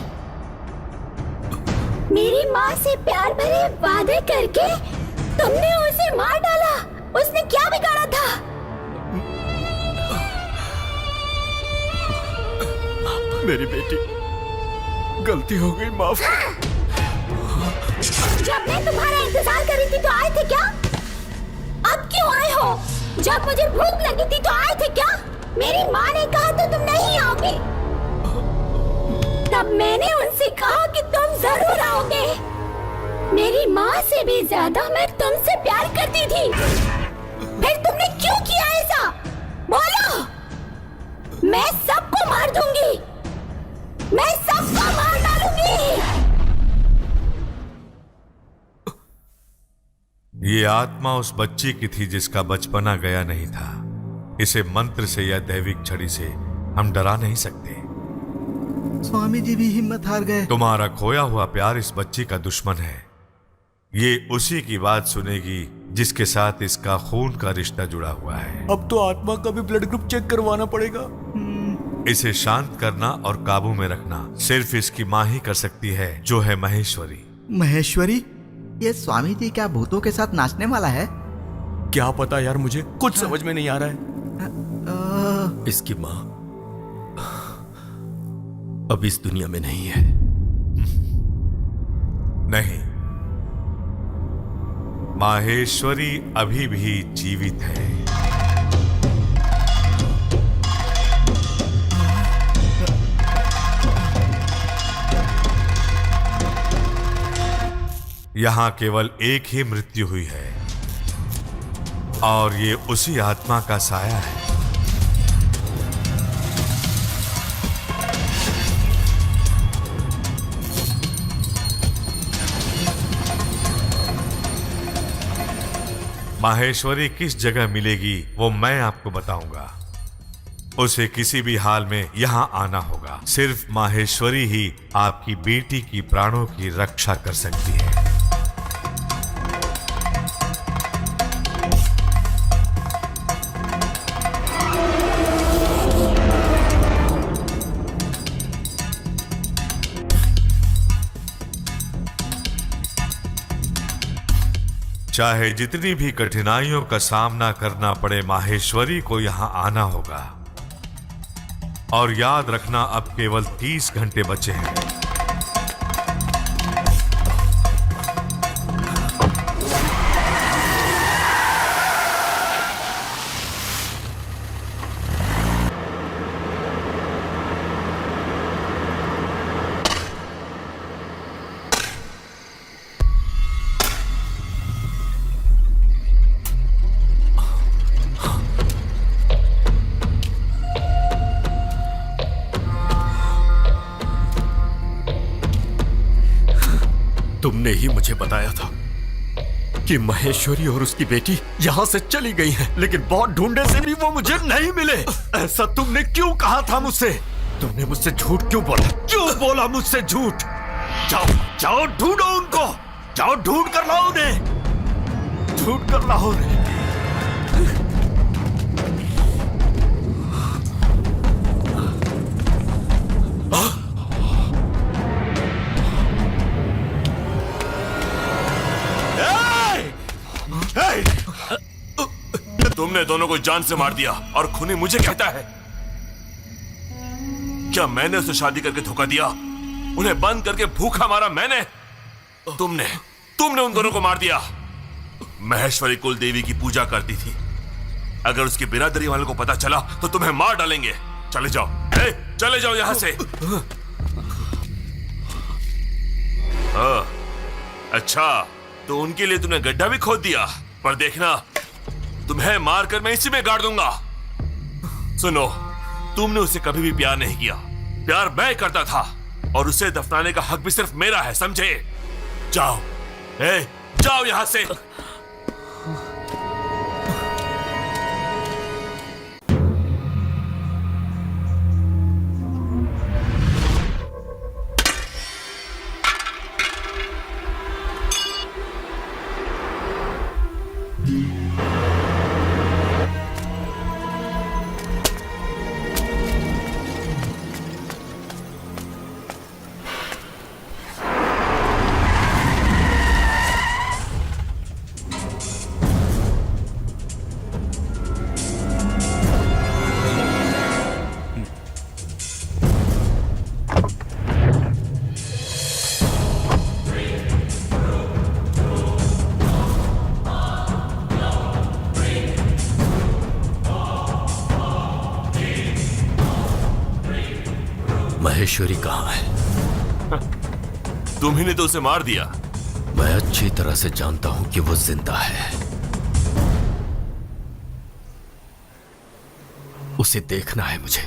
मेरी माँ से प्यार भरे वादे करके तुमने उसे मार डाला। उसने क्या बिगाड़ा था? मेरी बेटी, गलती हो गई, माफ। जब मैं तुम्हारा इंतजार कर रही थी तो आए थे क्या? अब क्यों आए हो? जब मुझे भूख लगी थी तो आए थे क्या? मेरी माँ ने कहा तो तुम नहीं आओगे। तब मैंने उनसे कहा कि तुम जरूर आओगे। मेरी माँ से भी ज्यादा मैं तुमसे प्यार करती थी। फिर तुमने क्यों किया ऐसा? बोलो। मैं सबको मार दूंगी। मैं सबको मार डालूंगी। ये आत्मा उस बच्ची की थी जिसका बचपना गया नहीं था। इसे मंत्र से या दैविक छड़ी से हम डरा नहीं सकते। स्वामी जी भी हिम्मत हार गए। तुम्हारा खोया हुआ प्यार इस बच्ची का दुश्मन है। ये उसी की बात सुनेगी जिसके साथ इसका खून का रिश्ता जुड़ा हुआ है। अब तो आत्मा का भी ब्लड ग्रुप चेक करवाना पड़ेगा। इसे शांत करना और काबू में रखना सिर्फ इसकी माँ ही कर सकती है, जो है महेश्वरी। महेश्वरी? ये स्वामी जी क्या भूतों के साथ नाचने वाला है? क्या पता यार, मुझे कुछ समझ में नहीं आ रहा है। इसकी माँ अब इस दुनिया में नहीं है। नहीं, माहेश्वरी अभी भी जीवित है। यहां केवल एक ही मृत्यु हुई है और ये उसी आत्मा का साया है। माहेश्वरी किस जगह मिलेगी वो मैं आपको बताऊंगा। उसे किसी भी हाल में यहां आना होगा। सिर्फ माहेश्वरी ही आपकी बेटी की प्राणों की रक्षा कर सकती है। चाहे जितनी भी कठिनाइयों का सामना करना पड़े, माहेश्वरी को यहां आना होगा। और याद रखना, अब केवल 30 घंटे बचे हैं। तुमने ही मुझे बताया था कि महेश्वरी और उसकी बेटी यहां से चली गई हैं, लेकिन बहुत ढूंढने से भी वो मुझे नहीं मिले। ऐसा तुमने क्यों कहा था मुझसे? तुमने मुझसे झूठ क्यों बोला? क्यों बोला मुझसे झूठ? जाओ जाओ ढूंढो उनको, जाओ ढूंढ कर लाओ उन्हें, ढूंढ कर लाओ उन्हें। तुमने दोनों को जान से मार दिया और खूनी मुझे कहता है। क्या मैंने उसे शादी करके धोखा दिया? उन्हें बंद करके भूखा मारा मैंने? तुमने उन दोनों को मार दिया। महेश्वरी कुल देवी की पूजा करती थी। अगर उसकी बिरादरी वालों को पता चला तो तुम्हें मार डालेंगे। चले जाओ, चले जाओ यहां से। अच्छा, तो उनके लिए तुमने गड्ढा भी खोद दिया, पर देखना तुम्हें मारकर मैं इसी में गाड़ दूंगा। सुनो, तुमने उसे कभी भी प्यार नहीं किया। प्यार मैं करता था और उसे दफनाने का हक भी सिर्फ मेरा है, समझे? जाओ, जाओ यहां से। माहेश्वरी कहाँ है? तुम्ही ने तो उसे मार दिया। मैं अच्छी तरह से जानता हूं कि वो जिंदा है। उसे देखना है मुझे।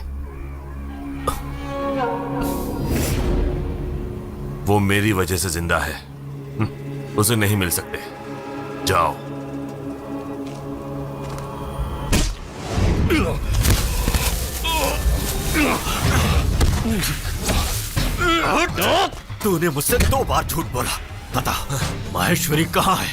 वो मेरी वजह से जिंदा है, उसे नहीं मिल सकते। जाओ। तूने मुझसे 2 बार झूठ बोला। बता, माहेश्वरी कहाँ है?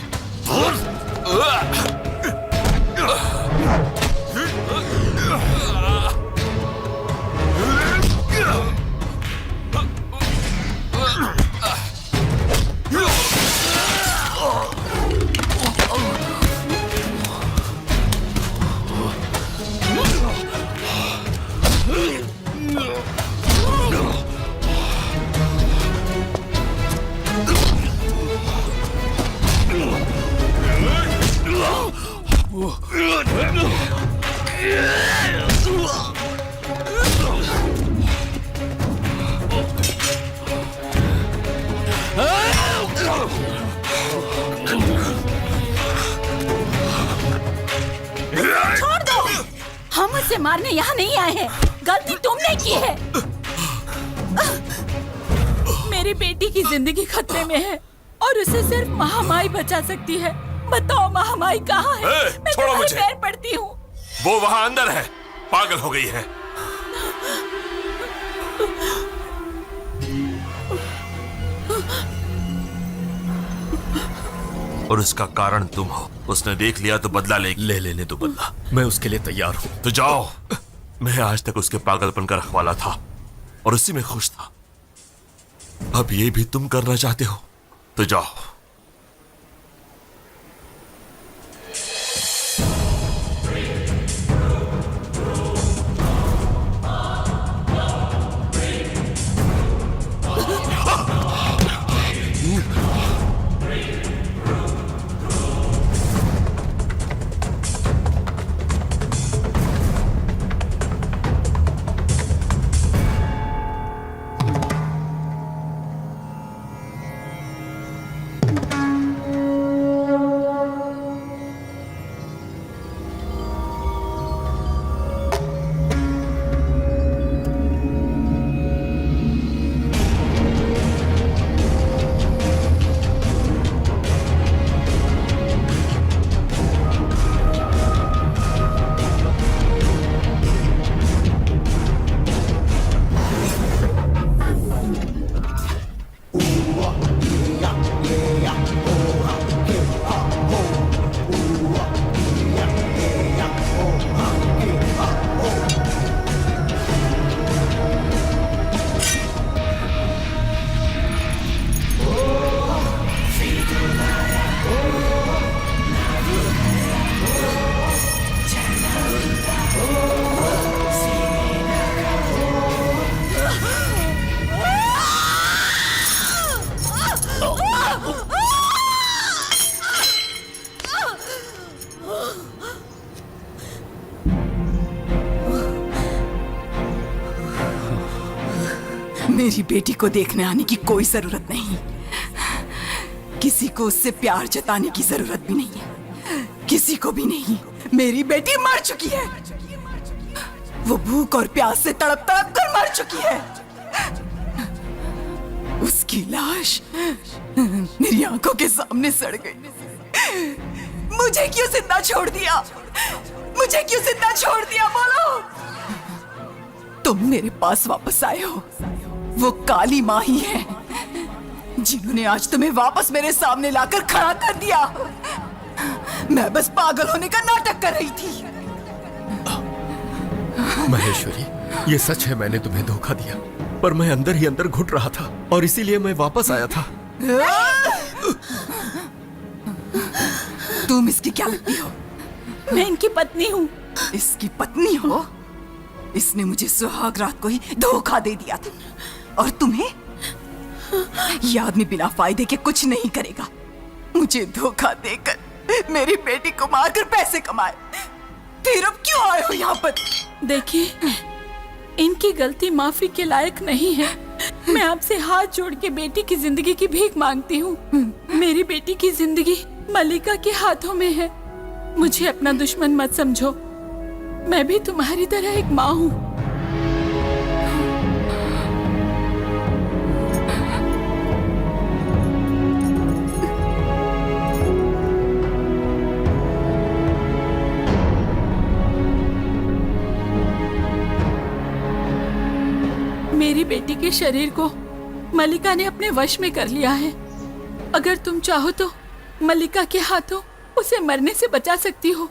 छोड़ दो, हम उसे मारने यहाँ नहीं आए हैं। गलती तुमने की है। मेरी बेटी की जिंदगी खतरे में है और उसे सिर्फ महामाई बचा सकती है। बताओ महामाई कहाँ है? मैं छोड़ो तुम्हारे मुझे। पैर पड़ती हूँ। वो वहां अंदर है, पागल हो गई है। और उसका कारण तुम हो। उसने देख लिया तो बदला ले लेने तो बदला। मैं उसके लिए तैयार हूं। तो जाओ। मैं आज तक उसके पागलपन का रखवाला था और उसी में खुश था। अब ये भी तुम करना चाहते हो तो जाओ। मेरी बेटी को देखने आने की कोई जरूरत नहीं। किसी को उससे प्यार जताने की जरूरत भी नहीं है। किसी को भी नहीं। मेरी बेटी मर चुकी है। वो भूख और प्यास से तड़प तड़प कर मर चुकी है। उसकी लाश मेरी आंखों के सामने सड़ गई। मुझे क्यों जिंदा छोड़ दिया? मुझे क्यों जिंदा छोड़ दिया? बोलो। तुम मेरे पास वापस आए हो। वो काली माँ ही है जिन्होंने आज तुम्हें वापस मेरे सामने लाकर खड़ा कर दिया। मैं बस पागल होने का नाटक कर रही थी। महेश्वरी, ये सच है, मैंने तुम्हें धोखा दिया, पर मैं अंदर ही अंदर घुट रहा था और इसीलिए मैं वापस आया था। तुम इसकी क्या लगती हो? मैं इनकी पत्नी हूँ। इसकी पत्नी हो? इसने मुझे सुहाग रात को ही धोखा दे दिया था। और तुम्हें? ये आदमी बिना फायदे के कुछ नहीं करेगा। मुझे धोखा देकर मेरी बेटी को मारकर पैसे कमाए। फिर अब क्यों आए हो यहाँ पर? देखिए, इनकी गलती माफी के लायक नहीं है। मैं आपसे हाथ जोड़ के बेटी की जिंदगी की भीख मांगती हूँ। मेरी बेटी की जिंदगी मल्लिका के हाथों में है। मुझे अपना दुश्मन मत समझो। मैं भी तुम्हारी तरह एक माँ हूँ। मेरी बेटी के शरीर को मल्लिका ने अपने वश में कर लिया है। अगर तुम चाहो तो मल्लिका के हाथों उसे मरने से बचा सकती हो।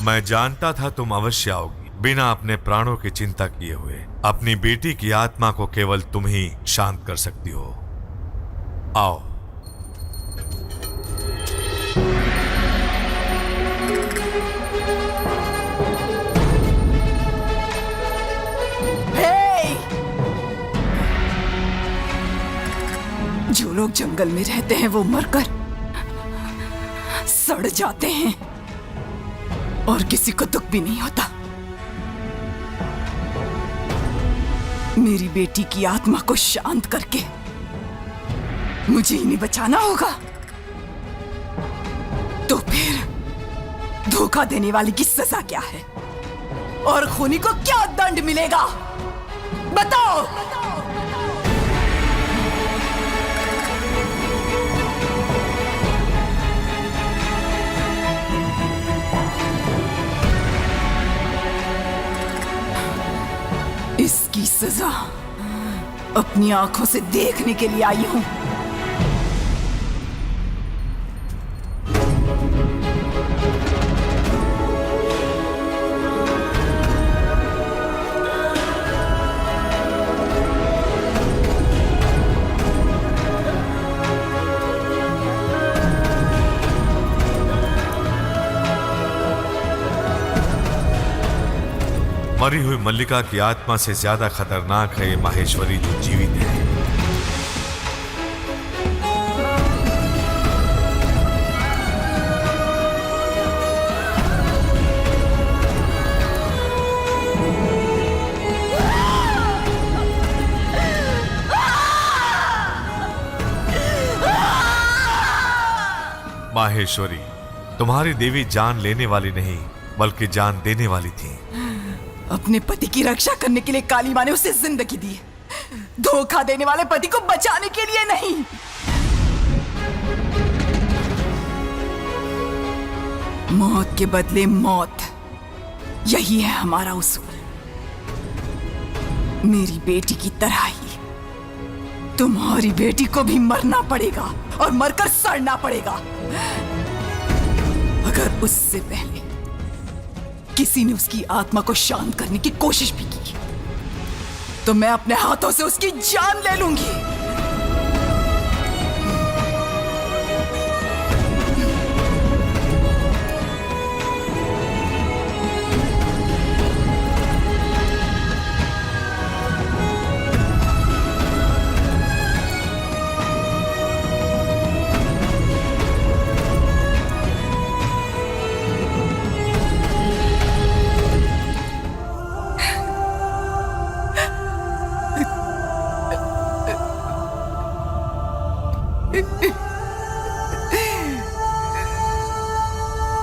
मैं जानता था तुम अवश्य आओगी, बिना अपने प्राणों की चिंता किए हुए। अपनी बेटी की आत्मा को केवल तुम ही शांत कर सकती हो। आओ। जो लोग जंगल में रहते हैं वो मरकर सड़ जाते हैं और किसी को दुख भी नहीं होता। मेरी बेटी की आत्मा को शांत करके मुझे इन्हें बचाना होगा। तो फिर धोखा देने वाले की सजा क्या है और खूनी को क्या दंड मिलेगा? बताओ। इसकी सजा अपनी आंखों से देखने के लिए आई हूं। मरी हुई मल्लिका की आत्मा से ज्यादा खतरनाक है ये माहेश्वरी जो जीवित है। माहेश्वरी, तुम्हारी देवी जान लेने वाली नहीं बल्कि जान देने वाली थी। अपने पति की रक्षा करने के लिए काली माँ ने उसे जिंदगी दी, धोखा देने वाले पति को बचाने के लिए नहीं। मौत के बदले मौत, यही है हमारा उसूल। मेरी बेटी की तरह ही तुम्हारी बेटी को भी मरना पड़ेगा और मरकर सड़ना पड़ेगा। अगर उससे पहले किसी ने उसकी आत्मा को शांत करने की कोशिश भी की तो मैं अपने हाथों से उसकी जान ले लूंगी।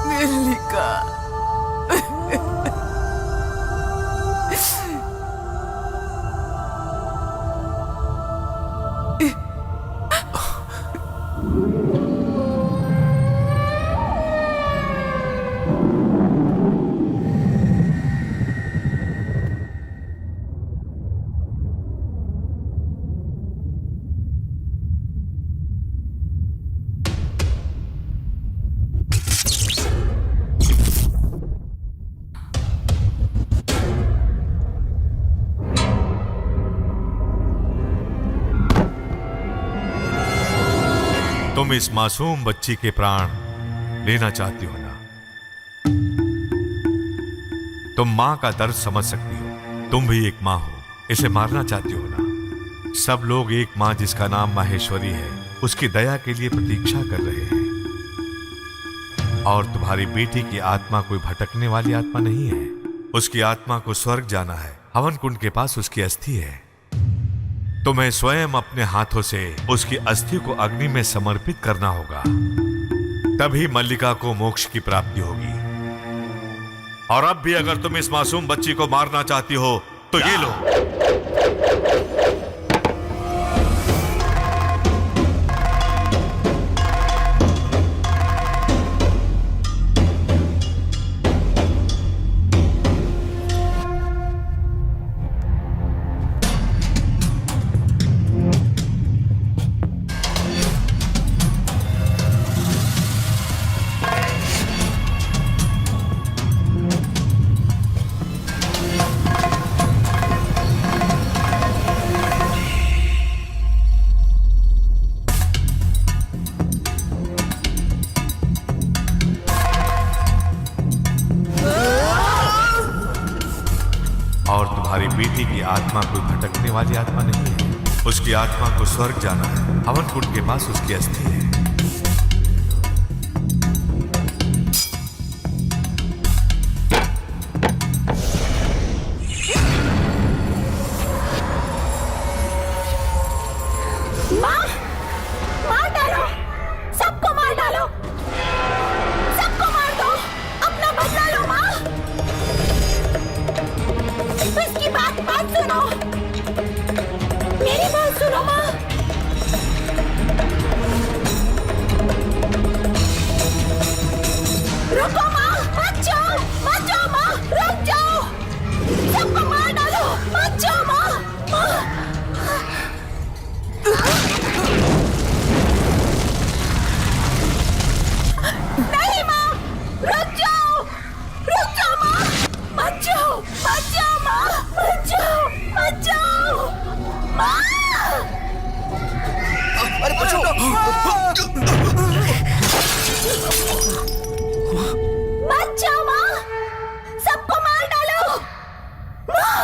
मेलिका। तुम इस मासूम बच्ची के प्राण लेना चाहती हो ना? तुम मां का दर्द समझ सकती हो। तुम भी एक मां हो, इसे मारना चाहती हो ना? सब लोग एक मां जिसका नाम माहेश्वरी है, उसकी दया के लिए प्रतीक्षा कर रहे हैं। और तुम्हारी बेटी की आत्मा कोई भटकने वाली आत्मा नहीं है। उसकी आत्मा को स्वर्ग जाना है। हवन कुंड के पास उसकी अस्थि है। तुम्हें स्वयं अपने हाथों से उसकी अस्थि को अग्नि में समर्पित करना होगा, तभी मल्लिका को मोक्ष की प्राप्ति होगी। और अब भी अगर तुम इस मासूम बच्ची को मारना चाहती हो तो ये लो। बेटी की आत्मा कोई भटकने वाली आत्मा नहीं है। उसकी आत्मा को स्वर्ग जाना है। हवन कुंड के पास उसकी अस्थि है। मार डालो, सबको मार डालो, सबको मार दो, अपना बदला लो माँ। इसकी बात सुनो, मेरी बात सुनो माँ। रुको माँ, मत जाओ माँ, रुक जाओ, सबको मार डालो, मत जाओ माँ। नहीं माँ, रुक जाओ माँ, मत जाओ माँ, मत जाओ माँ। अरे बचो! मत जाओ माँ, सबको मार डालो माँ।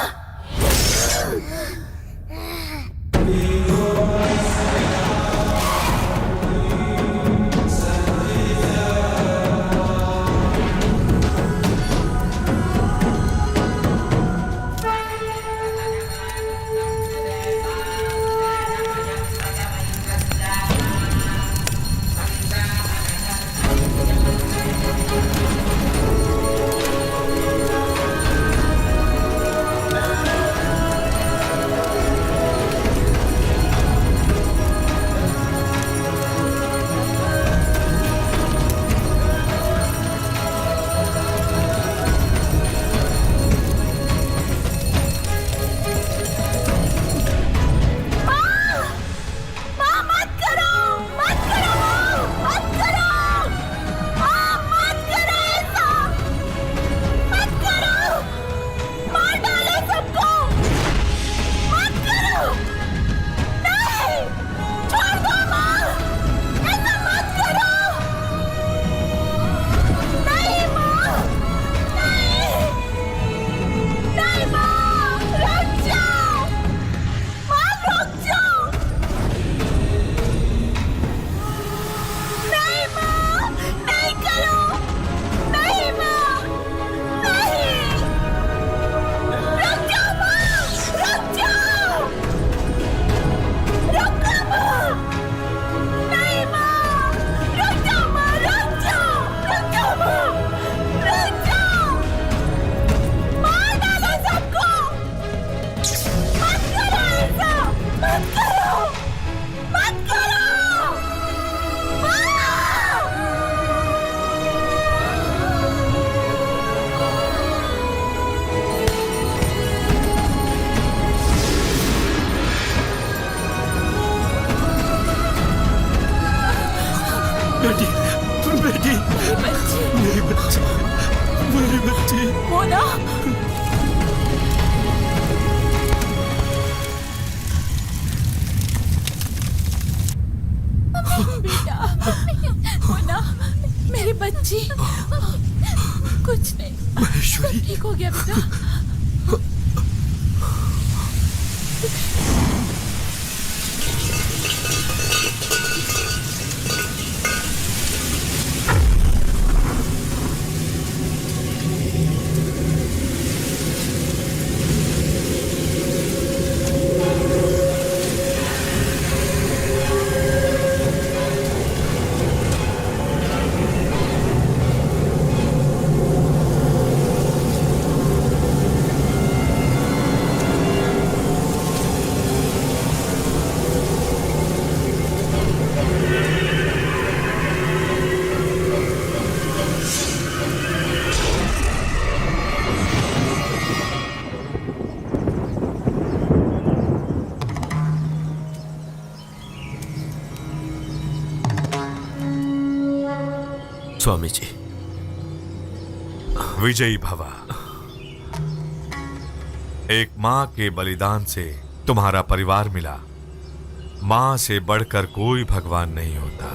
बेटी, बेटी, मेरी बच्ची, मेरी बच्ची। मोना, बेटा, मोना, मेरी बच्ची, कुछ नहीं, महेश्वरी, ठीक हो गया बेटा। स्वामी जी, विजयी भवा। एक मां के बलिदान से तुम्हारा परिवार मिला। मां से बढ़कर कोई भगवान नहीं होता।